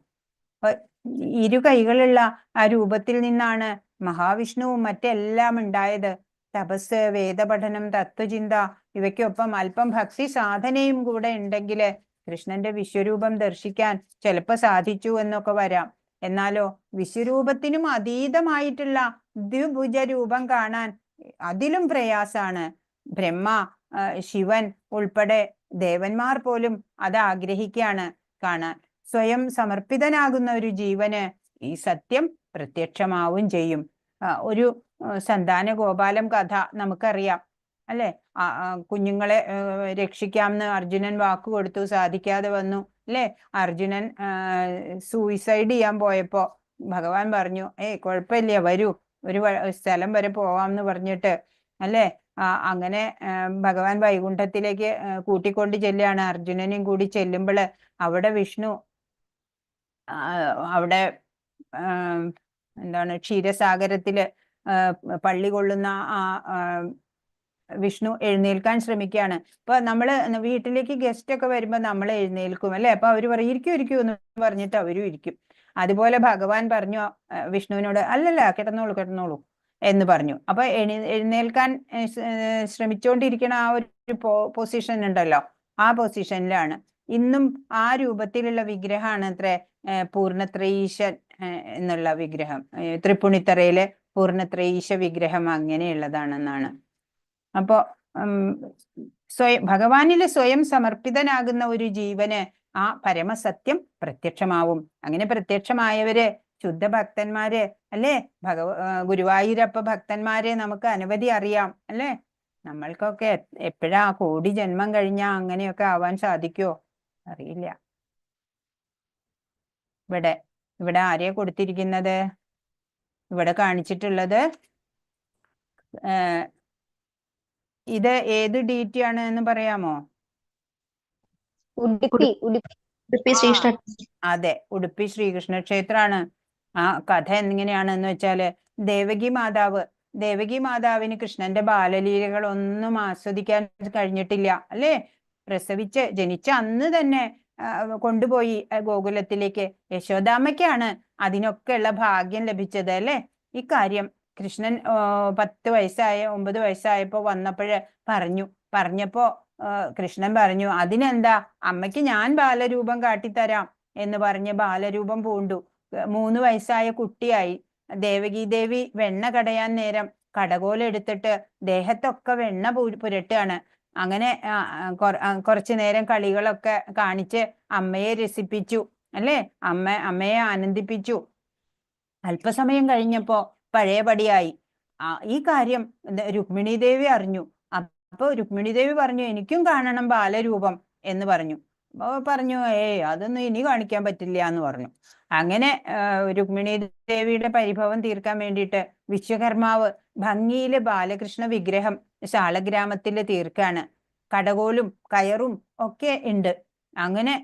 ഇരു കൈകളുള്ള ആ രൂപത്തിൽ നിന്നാണ് മഹാവിഷ്ണുവും മറ്റെല്ലാം ഉണ്ടായത്. തപസ്, വേദപഠനം, തത്വചിന്ത ഇവയ്ക്കൊപ്പം അല്പം ഭക്തി സാധനയും കൂടെ ഉണ്ടെങ്കിൽ കൃഷ്ണന്റെ വിശ്വരൂപം ദർശിക്കാൻ ചിലപ്പോൾ സാധിച്ചു എന്നൊക്കെ വരാം. എന്നാലോ വിശ്വരൂപത്തിനും അതീതമായിട്ടുള്ള ദ്വിഭുജ രൂപം കാണാൻ അതിലും പ്രയാസാണ്. ബ്രഹ്മ, ശിവൻ ഉൾപ്പെടെ ദേവന്മാർ പോലും അത് ആഗ്രഹിക്കുകയാണ് കാണാൻ. സ്വയം സമർപ്പിതനാകുന്ന ഒരു ജീവന് ഈ സത്യം പ്രത്യക്ഷമാവും ചെയ്യും. ഒരു സന്താന ഗോപാലം കഥ നമുക്കറിയാം അല്ലെ. കുഞ്ഞുങ്ങളെ രക്ഷിക്കാമെന്ന് അർജുനൻ വാക്കു കൊടുത്തു, സാധിക്കാതെ വന്നു അല്ലെ. അർജുനൻ സൂയിസൈഡ് ചെയ്യാൻ പോയപ്പോ ഭഗവാൻ പറഞ്ഞു, കുഴപ്പമില്ല, വരൂ, ഒരു സ്ഥലം വരെ പോവാമെന്ന് പറഞ്ഞിട്ട് അല്ലെ. അങ്ങനെ ഭഗവാൻ വൈകുണ്ഠത്തിലേക്ക് കൂട്ടിക്കൊണ്ട് ചെല്ലുകയാണ്. അർജുനനെയും കൂടി ചെല്ലുമ്പോൾ അവിടെ വിഷ്ണു അവിടെ എന്താണ് ക്ഷീരസാഗരത്തില് പള്ളി കൊള്ളുന്ന ആ വിഷ്ണു എഴുന്നേൽക്കാൻ ശ്രമിക്കുകയാണ്. ഇപ്പൊ നമ്മള് വീട്ടിലേക്ക് ഗസ്റ്റ് ഒക്കെ വരുമ്പോ നമ്മൾ എഴുന്നേൽക്കും അല്ലെ. അപ്പൊ അവര് പറയും ഇരിക്കൂ എന്ന് പറഞ്ഞിട്ട് അവരും ഇരിക്കും. അതുപോലെ ഭഗവാൻ പറഞ്ഞു വിഷ്ണുവിനോട്, അല്ലല്ല, കിടന്നോളൂ എന്ന് പറഞ്ഞു. അപ്പൊ എഴുന്നേൽക്കാൻ ശ്രമിച്ചുകൊണ്ടിരിക്കണ ആ ഒരു പൊസിഷൻ ഉണ്ടല്ലോ, ആ പൊസിഷനിലാണ്. ഇന്നും ആ രൂപത്തിലുള്ള വിഗ്രഹമാണ് അത്ര പൂർണ്ണത്രയീശൻ എന്നുള്ള വിഗ്രഹം. തൃപ്പുണിത്തറയിലെ പൂർണ്ണത്രയീശ വിഗ്രഹം അങ്ങനെയുള്ളതാണെന്നാണ്. അപ്പോ ഭഗവാനില് സ്വയം സമർപ്പിതനാകുന്ന ഒരു ജീവന് ആ പരമസത്യം പ്രത്യക്ഷമാവും. അങ്ങനെ പ്രത്യക്ഷമായവര് ശുദ്ധഭക്തന്മാര് അല്ലേ. ഗുരുവായൂരപ്പ ഭക്തന്മാരെ നമുക്ക് അനവധി അറിയാം അല്ലേ. നമ്മൾക്കൊക്കെ എപ്പോഴാ കോടി ജന്മം കഴിഞ്ഞാ അങ്ങനെയൊക്കെ ആവാൻ സാധിക്കുമോ അറിയില്ല. ഇവിടെ ആരെയാ കൊടുത്തിരിക്കുന്നത്? ഇവിടെ കാണിച്ചിട്ടുള്ളത് ഇത് ഏത് ഡീറ്റി ആണ് എന്ന് പറയാമോ? അതെ, ഉടുപ്പി ശ്രീകൃഷ്ണ ക്ഷേത്രാണ്. ആ കഥ എങ്ങനെയാണെന്ന് വെച്ചാല്, ദേവകി മാതാവിന് കൃഷ്ണന്റെ ബാലലീലകളൊന്നും ആസ്വദിക്കാൻ കഴിഞ്ഞിട്ടില്ല അല്ലേ. ജനിച്ച അന്ന് തന്നെ കൊണ്ടുപോയി ഗോകുലത്തിലേക്ക്. യശോദാമ്മയ്ക്കാണ് അതിനൊക്കെയുള്ള ഭാഗ്യം ലഭിച്ചത് അല്ലെ. ഇക്കാര്യം കൃഷ്ണൻ 9 വയസ്സായപ്പോ വന്നപ്പോഴ് പറഞ്ഞപ്പോ കൃഷ്ണൻ പറഞ്ഞു, അതിനെന്താ, അമ്മയ്ക്ക് ഞാൻ ബാലരൂപം കാട്ടിത്തരാം എന്ന് പറഞ്ഞ് ബാലരൂപം പൂണ്ടു. 3 വയസ്സായ കുട്ടിയായി. ദേവി വെണ്ണ കടയാൻ നേരം കടകോലെടുത്തിട്ട് ദേഹത്തൊക്കെ വെണ്ണ പുരട്ടുകയാണ്. അങ്ങനെ കുറച്ചു നേരം കളികളൊക്കെ കാണിച്ച് അമ്മയെ രസിപ്പിച്ചു അല്ലേ. അമ്മയെ ആനന്ദിപ്പിച്ചു. അല്പസമയം കഴിഞ്ഞപ്പോ പഴയപടിയായി. ഈ കാര്യം രുക്മിണി ദേവി അറിഞ്ഞു. അപ്പൊ രുക്മിണി ദേവി പറഞ്ഞു, എനിക്കും കാണണം ബാലരൂപം എന്ന് പറഞ്ഞു. പറഞ്ഞു, അതൊന്നും ഇനി കാണിക്കാൻ പറ്റില്ല എന്ന് പറഞ്ഞു. അങ്ങനെ രുക്മിണി ദേവിയുടെ പരിഭവം തീർക്കാൻ വേണ്ടിയിട്ട് വിശ്വകർമാവ് ഭംഗിയില് ബാലകൃഷ്ണ വിഗ്രഹം ശാളഗ്രാമത്തില് തീർക്കാണ്. കടകോലും കയറും ഒക്കെ ഉണ്ട്. അങ്ങനെ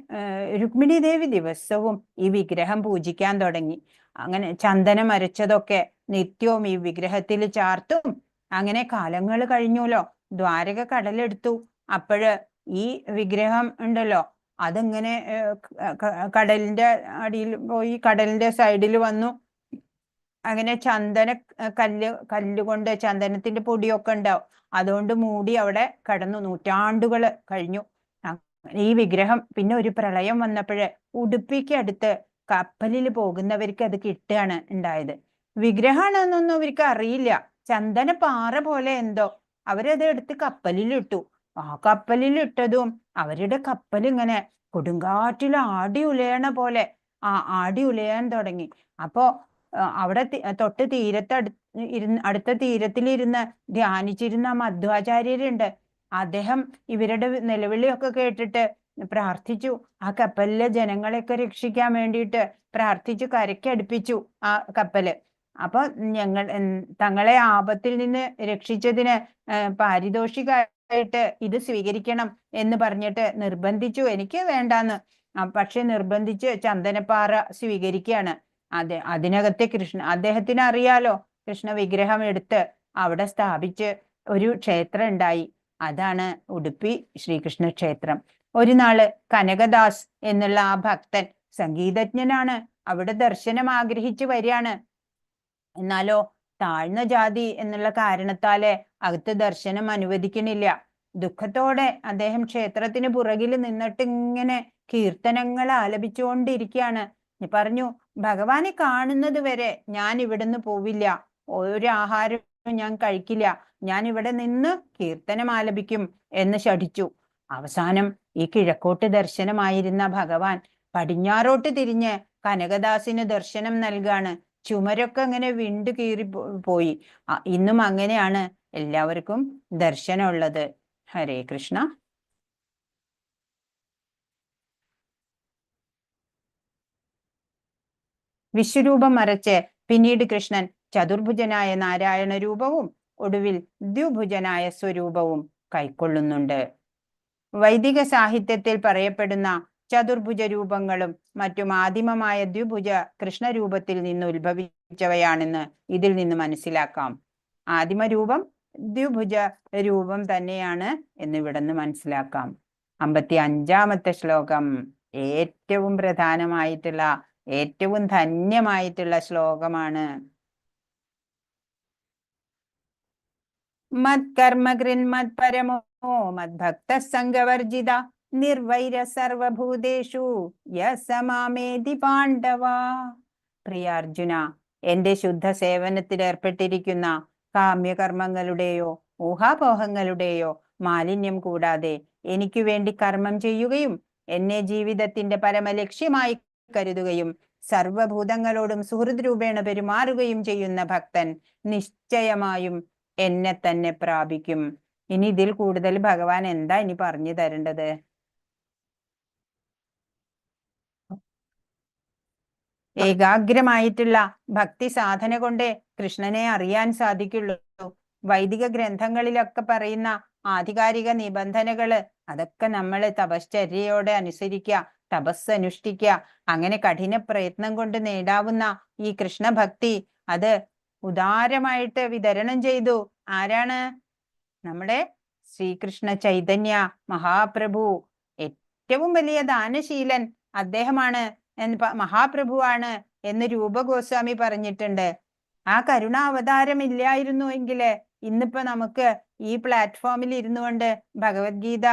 രുക്മിണി ദേവി ദിവസവും ഈ വിഗ്രഹം പൂജിക്കാൻ തുടങ്ങി. അങ്ങനെ ചന്ദനം അരച്ചതൊക്കെ നിത്യവും ഈ വിഗ്രഹത്തിൽ ചാർത്തും. അങ്ങനെ കാലങ്ങൾ കഴിഞ്ഞുല്ലോ. ദ്വാരക കടലെടുത്തു. അപ്പോഴ് ഈ വിഗ്രഹം ഉണ്ടല്ലോ, അതിങ്ങനെ കടലിന്റെ അടിയിൽ പോയി കടലിന്റെ സൈഡിൽ വന്നു. അങ്ങനെ ചന്ദന കല്ലുകൊണ്ട് ചന്ദനത്തിന്റെ പൊടിയൊക്കെ ഉണ്ടാവും, അതുകൊണ്ട് മൂടി അവിടെ കടന്നു. നൂറ്റാണ്ടുകൾ കഴിഞ്ഞു. ഈ വിഗ്രഹം പിന്നെ ഒരു പ്രളയം വന്നപ്പോഴേ ഉടുപ്പിക്ക് അടുത്ത് കപ്പലിൽ പോകുന്നവർക്ക് അത് കിട്ടുകയാണ് ഉണ്ടായത്. വിഗ്രഹമാണെന്നൊന്നും അവർക്ക് അറിയില്ല. ചന്ദന പാറ പോലെ എന്തോ അവരത് എടുത്ത് കപ്പലിലിട്ടു. ആ കപ്പലിലിട്ടതും അവരുടെ കപ്പൽ ഇങ്ങനെ കൊടുങ്കാറ്റിൽ ആടി ഉലയണ പോലെ ആടി ഉലയാൻ തുടങ്ങി. അപ്പോ അവിടെ തൊട്ട് അടുത്ത തീരത്തിലിരുന്ന് ധ്യാനിച്ചിരുന്ന മധ്വാചാര്യരുണ്ട്. അദ്ദേഹം ഇവരുടെ നിലവിളിയൊക്കെ കേട്ടിട്ട് പ്രാർത്ഥിച്ചു. ആ കപ്പലിലെ ജനങ്ങളെയൊക്കെ രക്ഷിക്കാൻ വേണ്ടിയിട്ട് പ്രാർത്ഥിച്ചു കരയ്ക്കടുപ്പിച്ചു ആ കപ്പല്. അപ്പൊ തങ്ങളെ ആപത്തിൽ നിന്ന് രക്ഷിച്ചതിന് പാരിതോഷികമായിട്ട് ഇത് സ്വീകരിക്കണം എന്ന് പറഞ്ഞിട്ട് നിർബന്ധിച്ചു. എനിക്ക് വേണ്ടാന്ന്, പക്ഷെ നിർബന്ധിച്ച് ചന്ദനപ്പാറ സ്വീകരിക്കുകയാണ്. അതിനകത്തെ അദ്ദേഹത്തിന് അറിയാലോ, കൃഷ്ണ വിഗ്രഹം എടുത്ത് അവിടെ സ്ഥാപിച്ച് ഒരു ക്ഷേത്രം ഉണ്ടായി. അതാണ് ഉടുപ്പി ശ്രീകൃഷ്ണ ക്ഷേത്രം. ഒരു നാള് കനകദാസ് എന്നുള്ള ആ ഭക്തൻ സംഗീതജ്ഞനാണ്, അവിടെ ദർശനം ആഗ്രഹിച്ചു വരികയാണ്. എന്നാലോ താഴ്ന്ന ജാതി എന്നുള്ള കാരണത്താല് അകത്ത് ദർശനം അനുവദിക്കണില്ല. ദുഃഖത്തോടെ അദ്ദേഹം ക്ഷേത്രത്തിന് പുറകിൽ നിന്നിട്ട് ഇങ്ങനെ കീർത്തനങ്ങൾ ആലപിച്ചുകൊണ്ടിരിക്കുകയാണ്. പറഞ്ഞു, ഭഗവാനെ കാണുന്നത് വരെ ഞാൻ ഇവിടുന്ന് പോവില്ല, ഒരു ആഹാരവും ഞാൻ കഴിക്കില്ല, ഞാൻ ഇവിടെ നിന്ന് കീർത്തനം ആലപിക്കും എന്ന് ശഠിച്ചു. അവസാനം ഈ കിഴക്കോട്ട് ദർശനമായിരുന്ന ഭഗവാൻ പടിഞ്ഞാറോട്ട് തിരിഞ്ഞ് കനകദാസിന് ദർശനം നൽകാണ്. ചുമരൊക്കെ അങ്ങനെ വിണ്ടു കീറി പോയി. ഇന്നും അങ്ങനെയാണ് എല്ലാവർക്കും ദർശനമുള്ളത്. ഹരേ കൃഷ്ണ. വിശ്വരൂപം മറച്ച് പിന്നീട് കൃഷ്ണൻ ചതുർഭുജനായ നാരായണ രൂപവും ഒടുവിൽ ദ്വിഭുജനായ സ്വരൂപവും കൈക്കൊള്ളുന്നുണ്ട്. വൈദിക സാഹിത്യത്തിൽ പറയപ്പെടുന്ന ചതുർഭുജ രൂപങ്ങളും മറ്റും ആദിമമായ ദ്വിഭുജ കൃഷ്ണരൂപത്തിൽ നിന്ന് ഉത്ഭവിച്ചവയാണെന്ന് ഇതിൽ നിന്ന് മനസ്സിലാക്കാം. ആദിമ രൂപം ദ്വിഭുജ രൂപം തന്നെയാണ് എന്ന് ഇവിടെ നിന്ന് മനസ്സിലാക്കാം. 55-ാമത്തെ ശ്ലോകം ഏറ്റവും പ്രധാനമായിട്ടുള്ള ഏറ്റവും ധന്യമായിട്ടുള്ള ശ്ലോകമാണ്. മത്കർമ്മകൃൻ മത്പരമോ മദ്ഭക്ത സംഗവർജിത നിർവൈര സർവഭൂതേഷു യസമാമേതി പാണ്ഡവ. പ്രിയ അർജുന, എന്റെ ശുദ്ധ സേവനത്തിൽ ഏർപ്പെട്ടിരിക്കുന്ന കാമ്യകർമ്മങ്ങളുടെയോ ഊഹാപോഹങ്ങളുടെയോ മാലിന്യം കൂടാതെ എനിക്ക് വേണ്ടി കർമ്മം ചെയ്യുകയും എന്നെ ജീവിതത്തിന്റെ പരമലക്ഷ്യമായി കരുതുകയും സർവഭൂതങ്ങളോടും സുഹൃത് രൂപേണ പെരുമാറുകയും ചെയ്യുന്ന ഭക്തൻ നിശ്ചയമായും എന്നെ തന്നെ പ്രാപിക്കും. ഇനി ഇതിൽ കൂടുതൽ ഭഗവാൻ എന്താ ഇനി പറഞ്ഞു തരേണ്ടത്? ഏകാഗ്രമായിട്ടുള്ള ഭക്തി സാധന കൊണ്ടേ കൃഷ്ണനെ അറിയാൻ സാധിക്കുള്ളൂ. വൈദിക ഗ്രന്ഥങ്ങളിലൊക്കെ പറയുന്ന ആധികാരിക നിബന്ധനകള് അതൊക്കെ നമ്മൾ തപശ്ചര്യയോടെ അനുസരിക്കുക, തപസ് അനുഷ്ഠിക്കുക. അങ്ങനെ കഠിന പ്രയത്നം കൊണ്ട് നേടാവുന്ന ഈ കൃഷ്ണഭക്തി അത് ഉദാരമായിട്ട് വിതരണം ചെയ്തു. ആരാണ്? നമ്മുടെ ശ്രീകൃഷ്ണ ചൈതന്യ മഹാപ്രഭു. ഏറ്റവും വലിയ ദാനശീലൻ അദ്ദേഹമാണ്, മഹാപ്രഭുവാണ് എന്ന് രൂപഗോസ്വാമി പറഞ്ഞിട്ടുണ്ട്. ആ കരുണാവതാരം ഇല്ലായിരുന്നു എങ്കില് ഇന്നിപ്പോ നമുക്ക് ഈ പ്ലാറ്റ്ഫോമിൽ ഇരുന്നു കൊണ്ട് ഭഗവത്ഗീത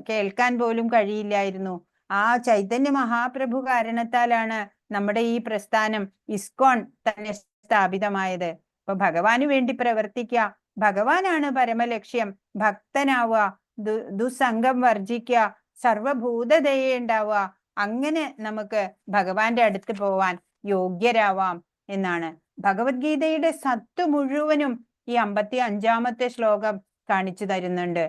കേൾക്കാൻ പോലും കഴിയില്ലായിരുന്നു. ആ ചൈതന്യ മഹാപ്രഭു കാരണത്താലാണ് നമ്മുടെ ഈ പ്രസ്ഥാനം ഇസ്കോൺ തന്നെ സ്ഥാപിതമായത്. അപ്പൊ ഭഗവാന് വേണ്ടി പ്രവർത്തിക്കുക, ഭഗവാനാണ് പരമലക്ഷ്യം. ഭക്തനാവുക, ദുസ്സംഗം വർജിക്കുക, സർവഭൂതദയ ഉണ്ടാവുക. അങ്ങനെ നമുക്ക് ഭഗവാന്റെ അടുത്ത് പോവാൻ യോഗ്യരാവാം എന്നാണ് ഭഗവത്ഗീതയുടെ സത്ത് മുഴുവനും ഈ 55-ാമത്തെ ശ്ലോകം കാണിച്ചു തരുന്നുണ്ട്,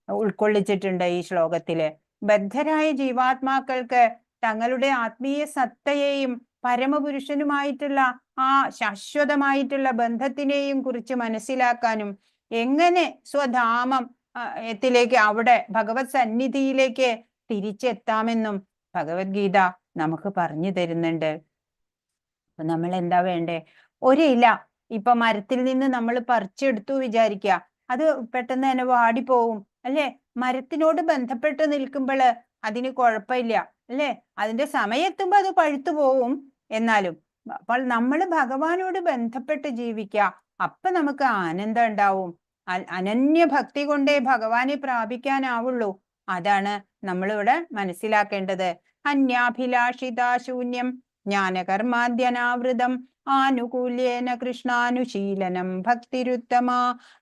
ഉൾക്കൊള്ളിച്ചിട്ടുണ്ട്. ഈ ശ്ലോകത്തില് ബദ്ധരായ ജീവാത്മാക്കൾക്ക് തങ്ങളുടെ ആത്മീയ സത്തയെയും പരമപുരുഷനുമായിട്ടുള്ള ആ ശാശ്വതമായിട്ടുള്ള ബന്ധത്തിനെയും കുറിച്ച് മനസ്സിലാക്കാനും എങ്ങനെ സ്വധാമത്തിലേക്ക് അവിടെ ഭഗവത് സന്നിധിയിലേക്ക് തിരിച്ചെത്താമെന്നും ഭഗവത്ഗീത നമുക്ക് പറഞ്ഞു തരുന്നുണ്ട്. അപ്പൊ നമ്മൾ എന്താ വേണ്ടേ? ഒരു ഇല ഇപ്പൊ മരത്തിൽ നിന്ന് നമ്മൾ പറിച്ചെടുത്തു വിചാരിക്കുക, അത് പെട്ടെന്ന് തന്നെ വാടിപ്പോവും അല്ലെ? മരത്തിനോട് ബന്ധപ്പെട്ട് നിൽക്കുമ്പോൾ അതിന് കുഴപ്പമില്ല, അല്ലേ? അതിന്റെ സമയത്തുമ്പോ അത് പഴുത്തു പോവും. എന്നാലും അപ്പോൾ നമ്മൾ ഭഗവാനോട് ബന്ധപ്പെട്ട് ജീവിക്കുക. അപ്പൊ നമുക്ക് ആനന്ദം ഉണ്ടാവും. അനന്യ ഭക്തി കൊണ്ടേ ഭഗവാനെ പ്രാപിക്കാനാവുള്ളൂ. അതാണ് നമ്മളിവിടെ മനസ്സിലാക്കേണ്ടത്. അന്യാഭിലാഷിതാശൂന്യം ജ്ഞാനകർമാദ്യനാവൃതം ആനുകൂല്യേന കൃഷ്ണാനുശീലനം ഭക്തിരുത്തമ.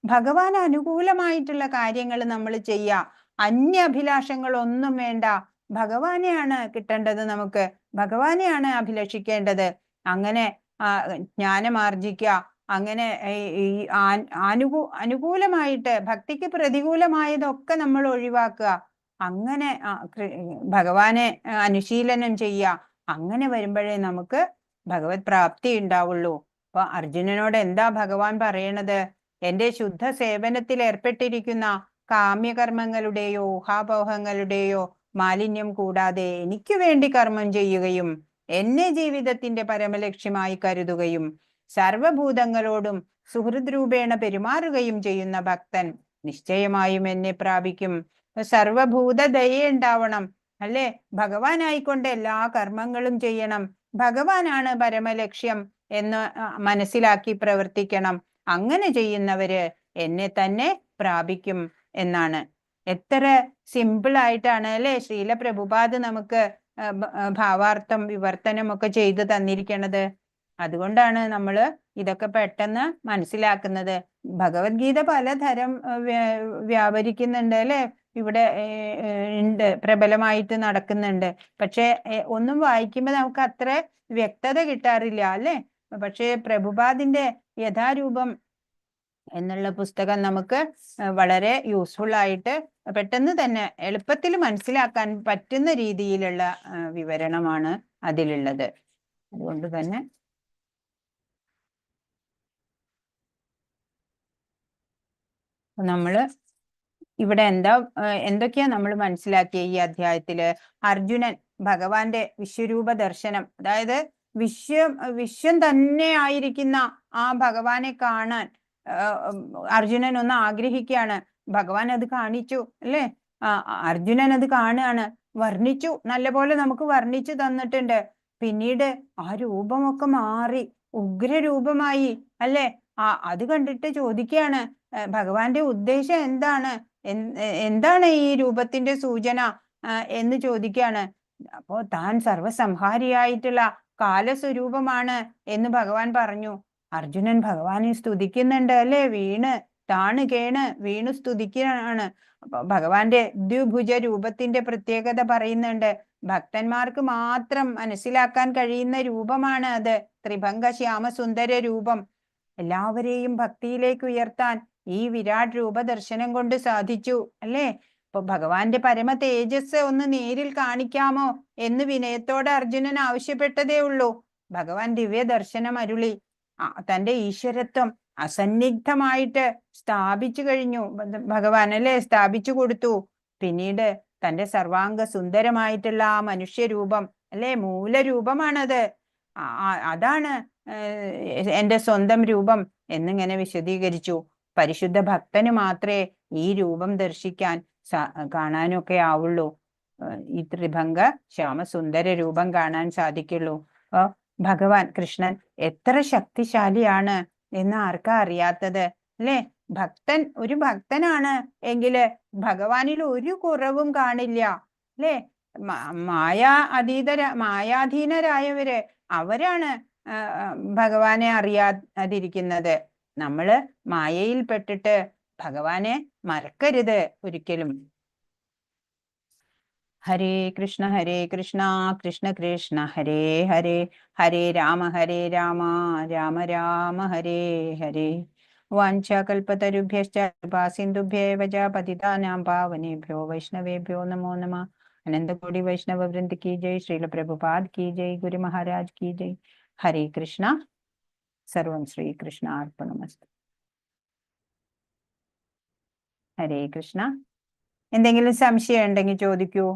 ഭഗവാൻ അനുകൂലമായിട്ടുള്ള കാര്യങ്ങൾ നമ്മൾ ചെയ്യുക. അന്യ അഭിലാഷങ്ങൾ ഒന്നും വേണ്ട. ഭഗവാനെയാണ് കിട്ടേണ്ടത്. നമുക്ക് ഭഗവാനെയാണ് അഭിലഷിക്കേണ്ടത്. അങ്ങനെ ജ്ഞാനമാർജിക്കുക. അങ്ങനെ ഈ അനുകൂലമായിട്ട് ഭക്തിക്ക് പ്രതികൂലമായതൊക്കെ നമ്മൾ ഒഴിവാക്കുക. അങ്ങനെ ഭഗവാനെ അനുശീലനം ചെയ്യുക. അങ്ങനെ വരുമ്പോഴേ നമുക്ക് ഭഗവത് പ്രാപ്തി ഉണ്ടാവുള്ളൂ. അപ്പൊ അർജുനനോട് എന്താ ഭഗവാൻ പറയണത്? എന്റെ ശുദ്ധ സേവനത്തിൽ ഏർപ്പെട്ടിരിക്കുന്ന കാമ്യകർമ്മങ്ങളുടെയോ ഊഹാപോഹങ്ങളുടെയോ മാലിന്യം കൂടാതെ എനിക്ക് വേണ്ടി കർമ്മം ചെയ്യുകയും എന്നെ ജീവിതത്തിന്റെ പരമലക്ഷ്യമായി കരുതുകയും സർവഭൂതങ്ങളോടും സുഹൃദ് രൂപേണ പെരുമാറുകയും ചെയ്യുന്ന ഭക്തൻ നിശ്ചയമായും എന്നെ പ്രാപിക്കും. സർവഭൂത ദയ ഉണ്ടാവണം, അല്ലേ? ഭഗവാനായിക്കൊണ്ട് എല്ലാ കർമ്മങ്ങളും ചെയ്യണം. ഭഗവാനാണ് പരമലക്ഷ്യം എന്ന് മനസ്സിലാക്കി പ്രവർത്തിക്കണം. അങ്ങനെ ചെയ്യുന്നവര് എന്നെ തന്നെ പ്രാപിക്കും എന്നാണ്. എത്ര സിമ്പിൾ ആയിട്ടാണ്, അല്ലെ, ശ്രീല പ്രഭുപാദ് നമുക്ക് ഭാവാർത്ഥം വിവർത്തനം ഒക്കെ ചെയ്തു തന്നിരിക്കണത്. അതുകൊണ്ടാണ് നമ്മൾ ഇതൊക്കെ പെട്ടെന്ന് മനസ്സിലാക്കുന്നത്. ഭഗവത്ഗീത പലതരം വ്യാപരിക്കുന്നുണ്ട്, അല്ലെ? ഇവിടെ ഉണ്ട്, പ്രബലമായിട്ട് നടക്കുന്നുണ്ട്. പക്ഷെ ഒന്നും വായിക്കുമ്പോൾ നമുക്ക് അത്ര വ്യക്തത കിട്ടാറില്ല, അല്ലെ? പക്ഷെ പ്രഭുപാദിന്റെ യഥാരൂപം എന്നുള്ള പുസ്തകം നമുക്ക് വളരെ യൂസ്ഫുൾ ആയിട്ട് പെട്ടെന്ന് തന്നെ എളുപ്പത്തിൽ മനസ്സിലാക്കാൻ പറ്റുന്ന രീതിയിലുള്ള വിവരണമാണ് അതിലുള്ളത്. അതുകൊണ്ട് തന്നെ നമ്മള് ഇവിടെ എന്തൊക്കെയാ നമ്മൾ മനസ്സിലാക്കിയ ഈ അധ്യായത്തില്? അർജുനൻ ഭഗവാന്റെ വിശ്വരൂപ ദർശനം, അതായത് വിശ്വം തന്നെ ആയിരിക്കുന്ന ആ ഭഗവാനെ കാണാൻ അർജുനൻ ഒന്ന് ആഗ്രഹിക്കുകയാണ്. ഭഗവാൻ അത് കാണിച്ചു, അല്ലേ? അർജുനൻ അത് കാണുകയാണ്, വർണ്ണിച്ചു, നല്ലപോലെ നമുക്ക് വർണ്ണിച്ചു തന്നിട്ടുണ്ട്. പിന്നീട് ആ രൂപമൊക്കെ മാറി ഉഗ്രരൂപമായി, അല്ലേ? അത് കണ്ടിട്ട് ചോദിക്കുകയാണ്, ഭഗവാന്റെ ഉദ്ദേശം എന്താണ്? എന്താണ് ഈ രൂപത്തിന്റെ സൂചന എന്ന് ചോദിക്കുകയാണ്. അപ്പോ താൻ സർവസംഹാരിയായിട്ടുള്ള കാലസ്വരൂപമാണ് എന്ന് ഭഗവാൻ പറഞ്ഞു. അർജുനൻ ഭഗവാനെ സ്തുതിക്കുന്നുണ്ട്, അല്ലെ? വീണു സ്തുതിക്കുകയാണ്. അപ്പൊ ഭഗവാന്റെ ദ്വിഭുജ രൂപത്തിന്റെ പ്രത്യേകത പറയുന്നുണ്ട്. ഭക്തന്മാർക്ക് മാത്രം മനസ്സിലാക്കാൻ കഴിയുന്ന രൂപമാണ് അത്. ത്രിഭംഗ ശ്യാമസുന്ദര രൂപം. എല്ലാവരെയും ഭക്തിയിലേക്ക് ഉയർത്താൻ ഈ വിരാട് രൂപ ദർശനം കൊണ്ട് സാധിച്ചു, അല്ലേ? അപ്പൊ ഭഗവാന്റെ പരമ തേജസ് ഒന്ന് നേരിൽ കാണിക്കാമോ എന്ന് വിനയത്തോടെ അർജുനൻ ആവശ്യപ്പെട്ടതേ ഉള്ളൂ. ഭഗവാൻ ദിവ്യ ദർശനം അരുളി. തന്റെ ഈശ്വരത്വം അസന്നിഗ്ധമായിട്ട് സ്ഥാപിച്ചു കഴിഞ്ഞു ഭഗവാൻ, അല്ലെ? സ്ഥാപിച്ചു കൊടുത്തു. പിന്നീട് തന്റെ സർവാംഗ സുന്ദരമായിട്ടുള്ള ആ മനുഷ്യരൂപം, അല്ലെ, മൂലരൂപമാണത്. അതാണ് എന്റെ സ്വന്തം രൂപം എന്നിങ്ങനെ വിശദീകരിച്ചു. പരിശുദ്ധ ഭക്തന് മാത്രമേ ഈ രൂപം ദർശിക്കാൻ കാണാനൊക്കെ ആവുള്ളൂ. ഈ ത്രിഭംഗ ശ്യാമസുന്ദര രൂപം കാണാൻ സാധിക്കുള്ളൂ. ഭഗവാൻ കൃഷ്ണൻ എത്ര ശക്തിശാലിയാണ് എന്ന് ആർക്കാ അറിയാത്തത്, അല്ലെ? ഒരു ഭക്തനാണ് എങ്കില് ഭഗവാനിൽ ഒരു കുറവും കാണില്ല, അല്ലെ? മായാധീനരായവര് അവരാണ് ഭഗവാനെ അറിയാതിരിക്കുന്നത്. നമ്മള് മായയിൽ പെട്ടിട്ട് ഭഗവാനെ മറക്കരുത് ഒരിക്കലും. ഹരേ കൃഷ്ണ കൃഷ്ണ കൃഷ്ണ ഹരേ ഹരേ, ഹരേ രാമ രാമ രാമ ഹരേ ഹരേ. വാഞ്ചാകൽപതരുഭ്യശ്ച കൃപാസിന്ധുഭ്യേവ ച പതിതാനാം പാവനേഭ്യോ വൈഷ്ണവേഭ്യോ നമോ നമഃ. അനന്തകോടി വൈഷ്ണവ വൃന്ദ കി ജയ്. ശ്രീല പ്രഭുപാദ് കി ജയ്. ഗുരു മഹാരാജ് കി ജയ്. ഹരേ കൃഷ്ണ. സർവം ശ്രീകൃഷ്ണ അർപ്പണമസ്തു. ഹരേ കൃഷ്ണ. എന്തെങ്കിലും സംശയം ഉണ്ടെങ്കിൽ ചോദിക്കൂ.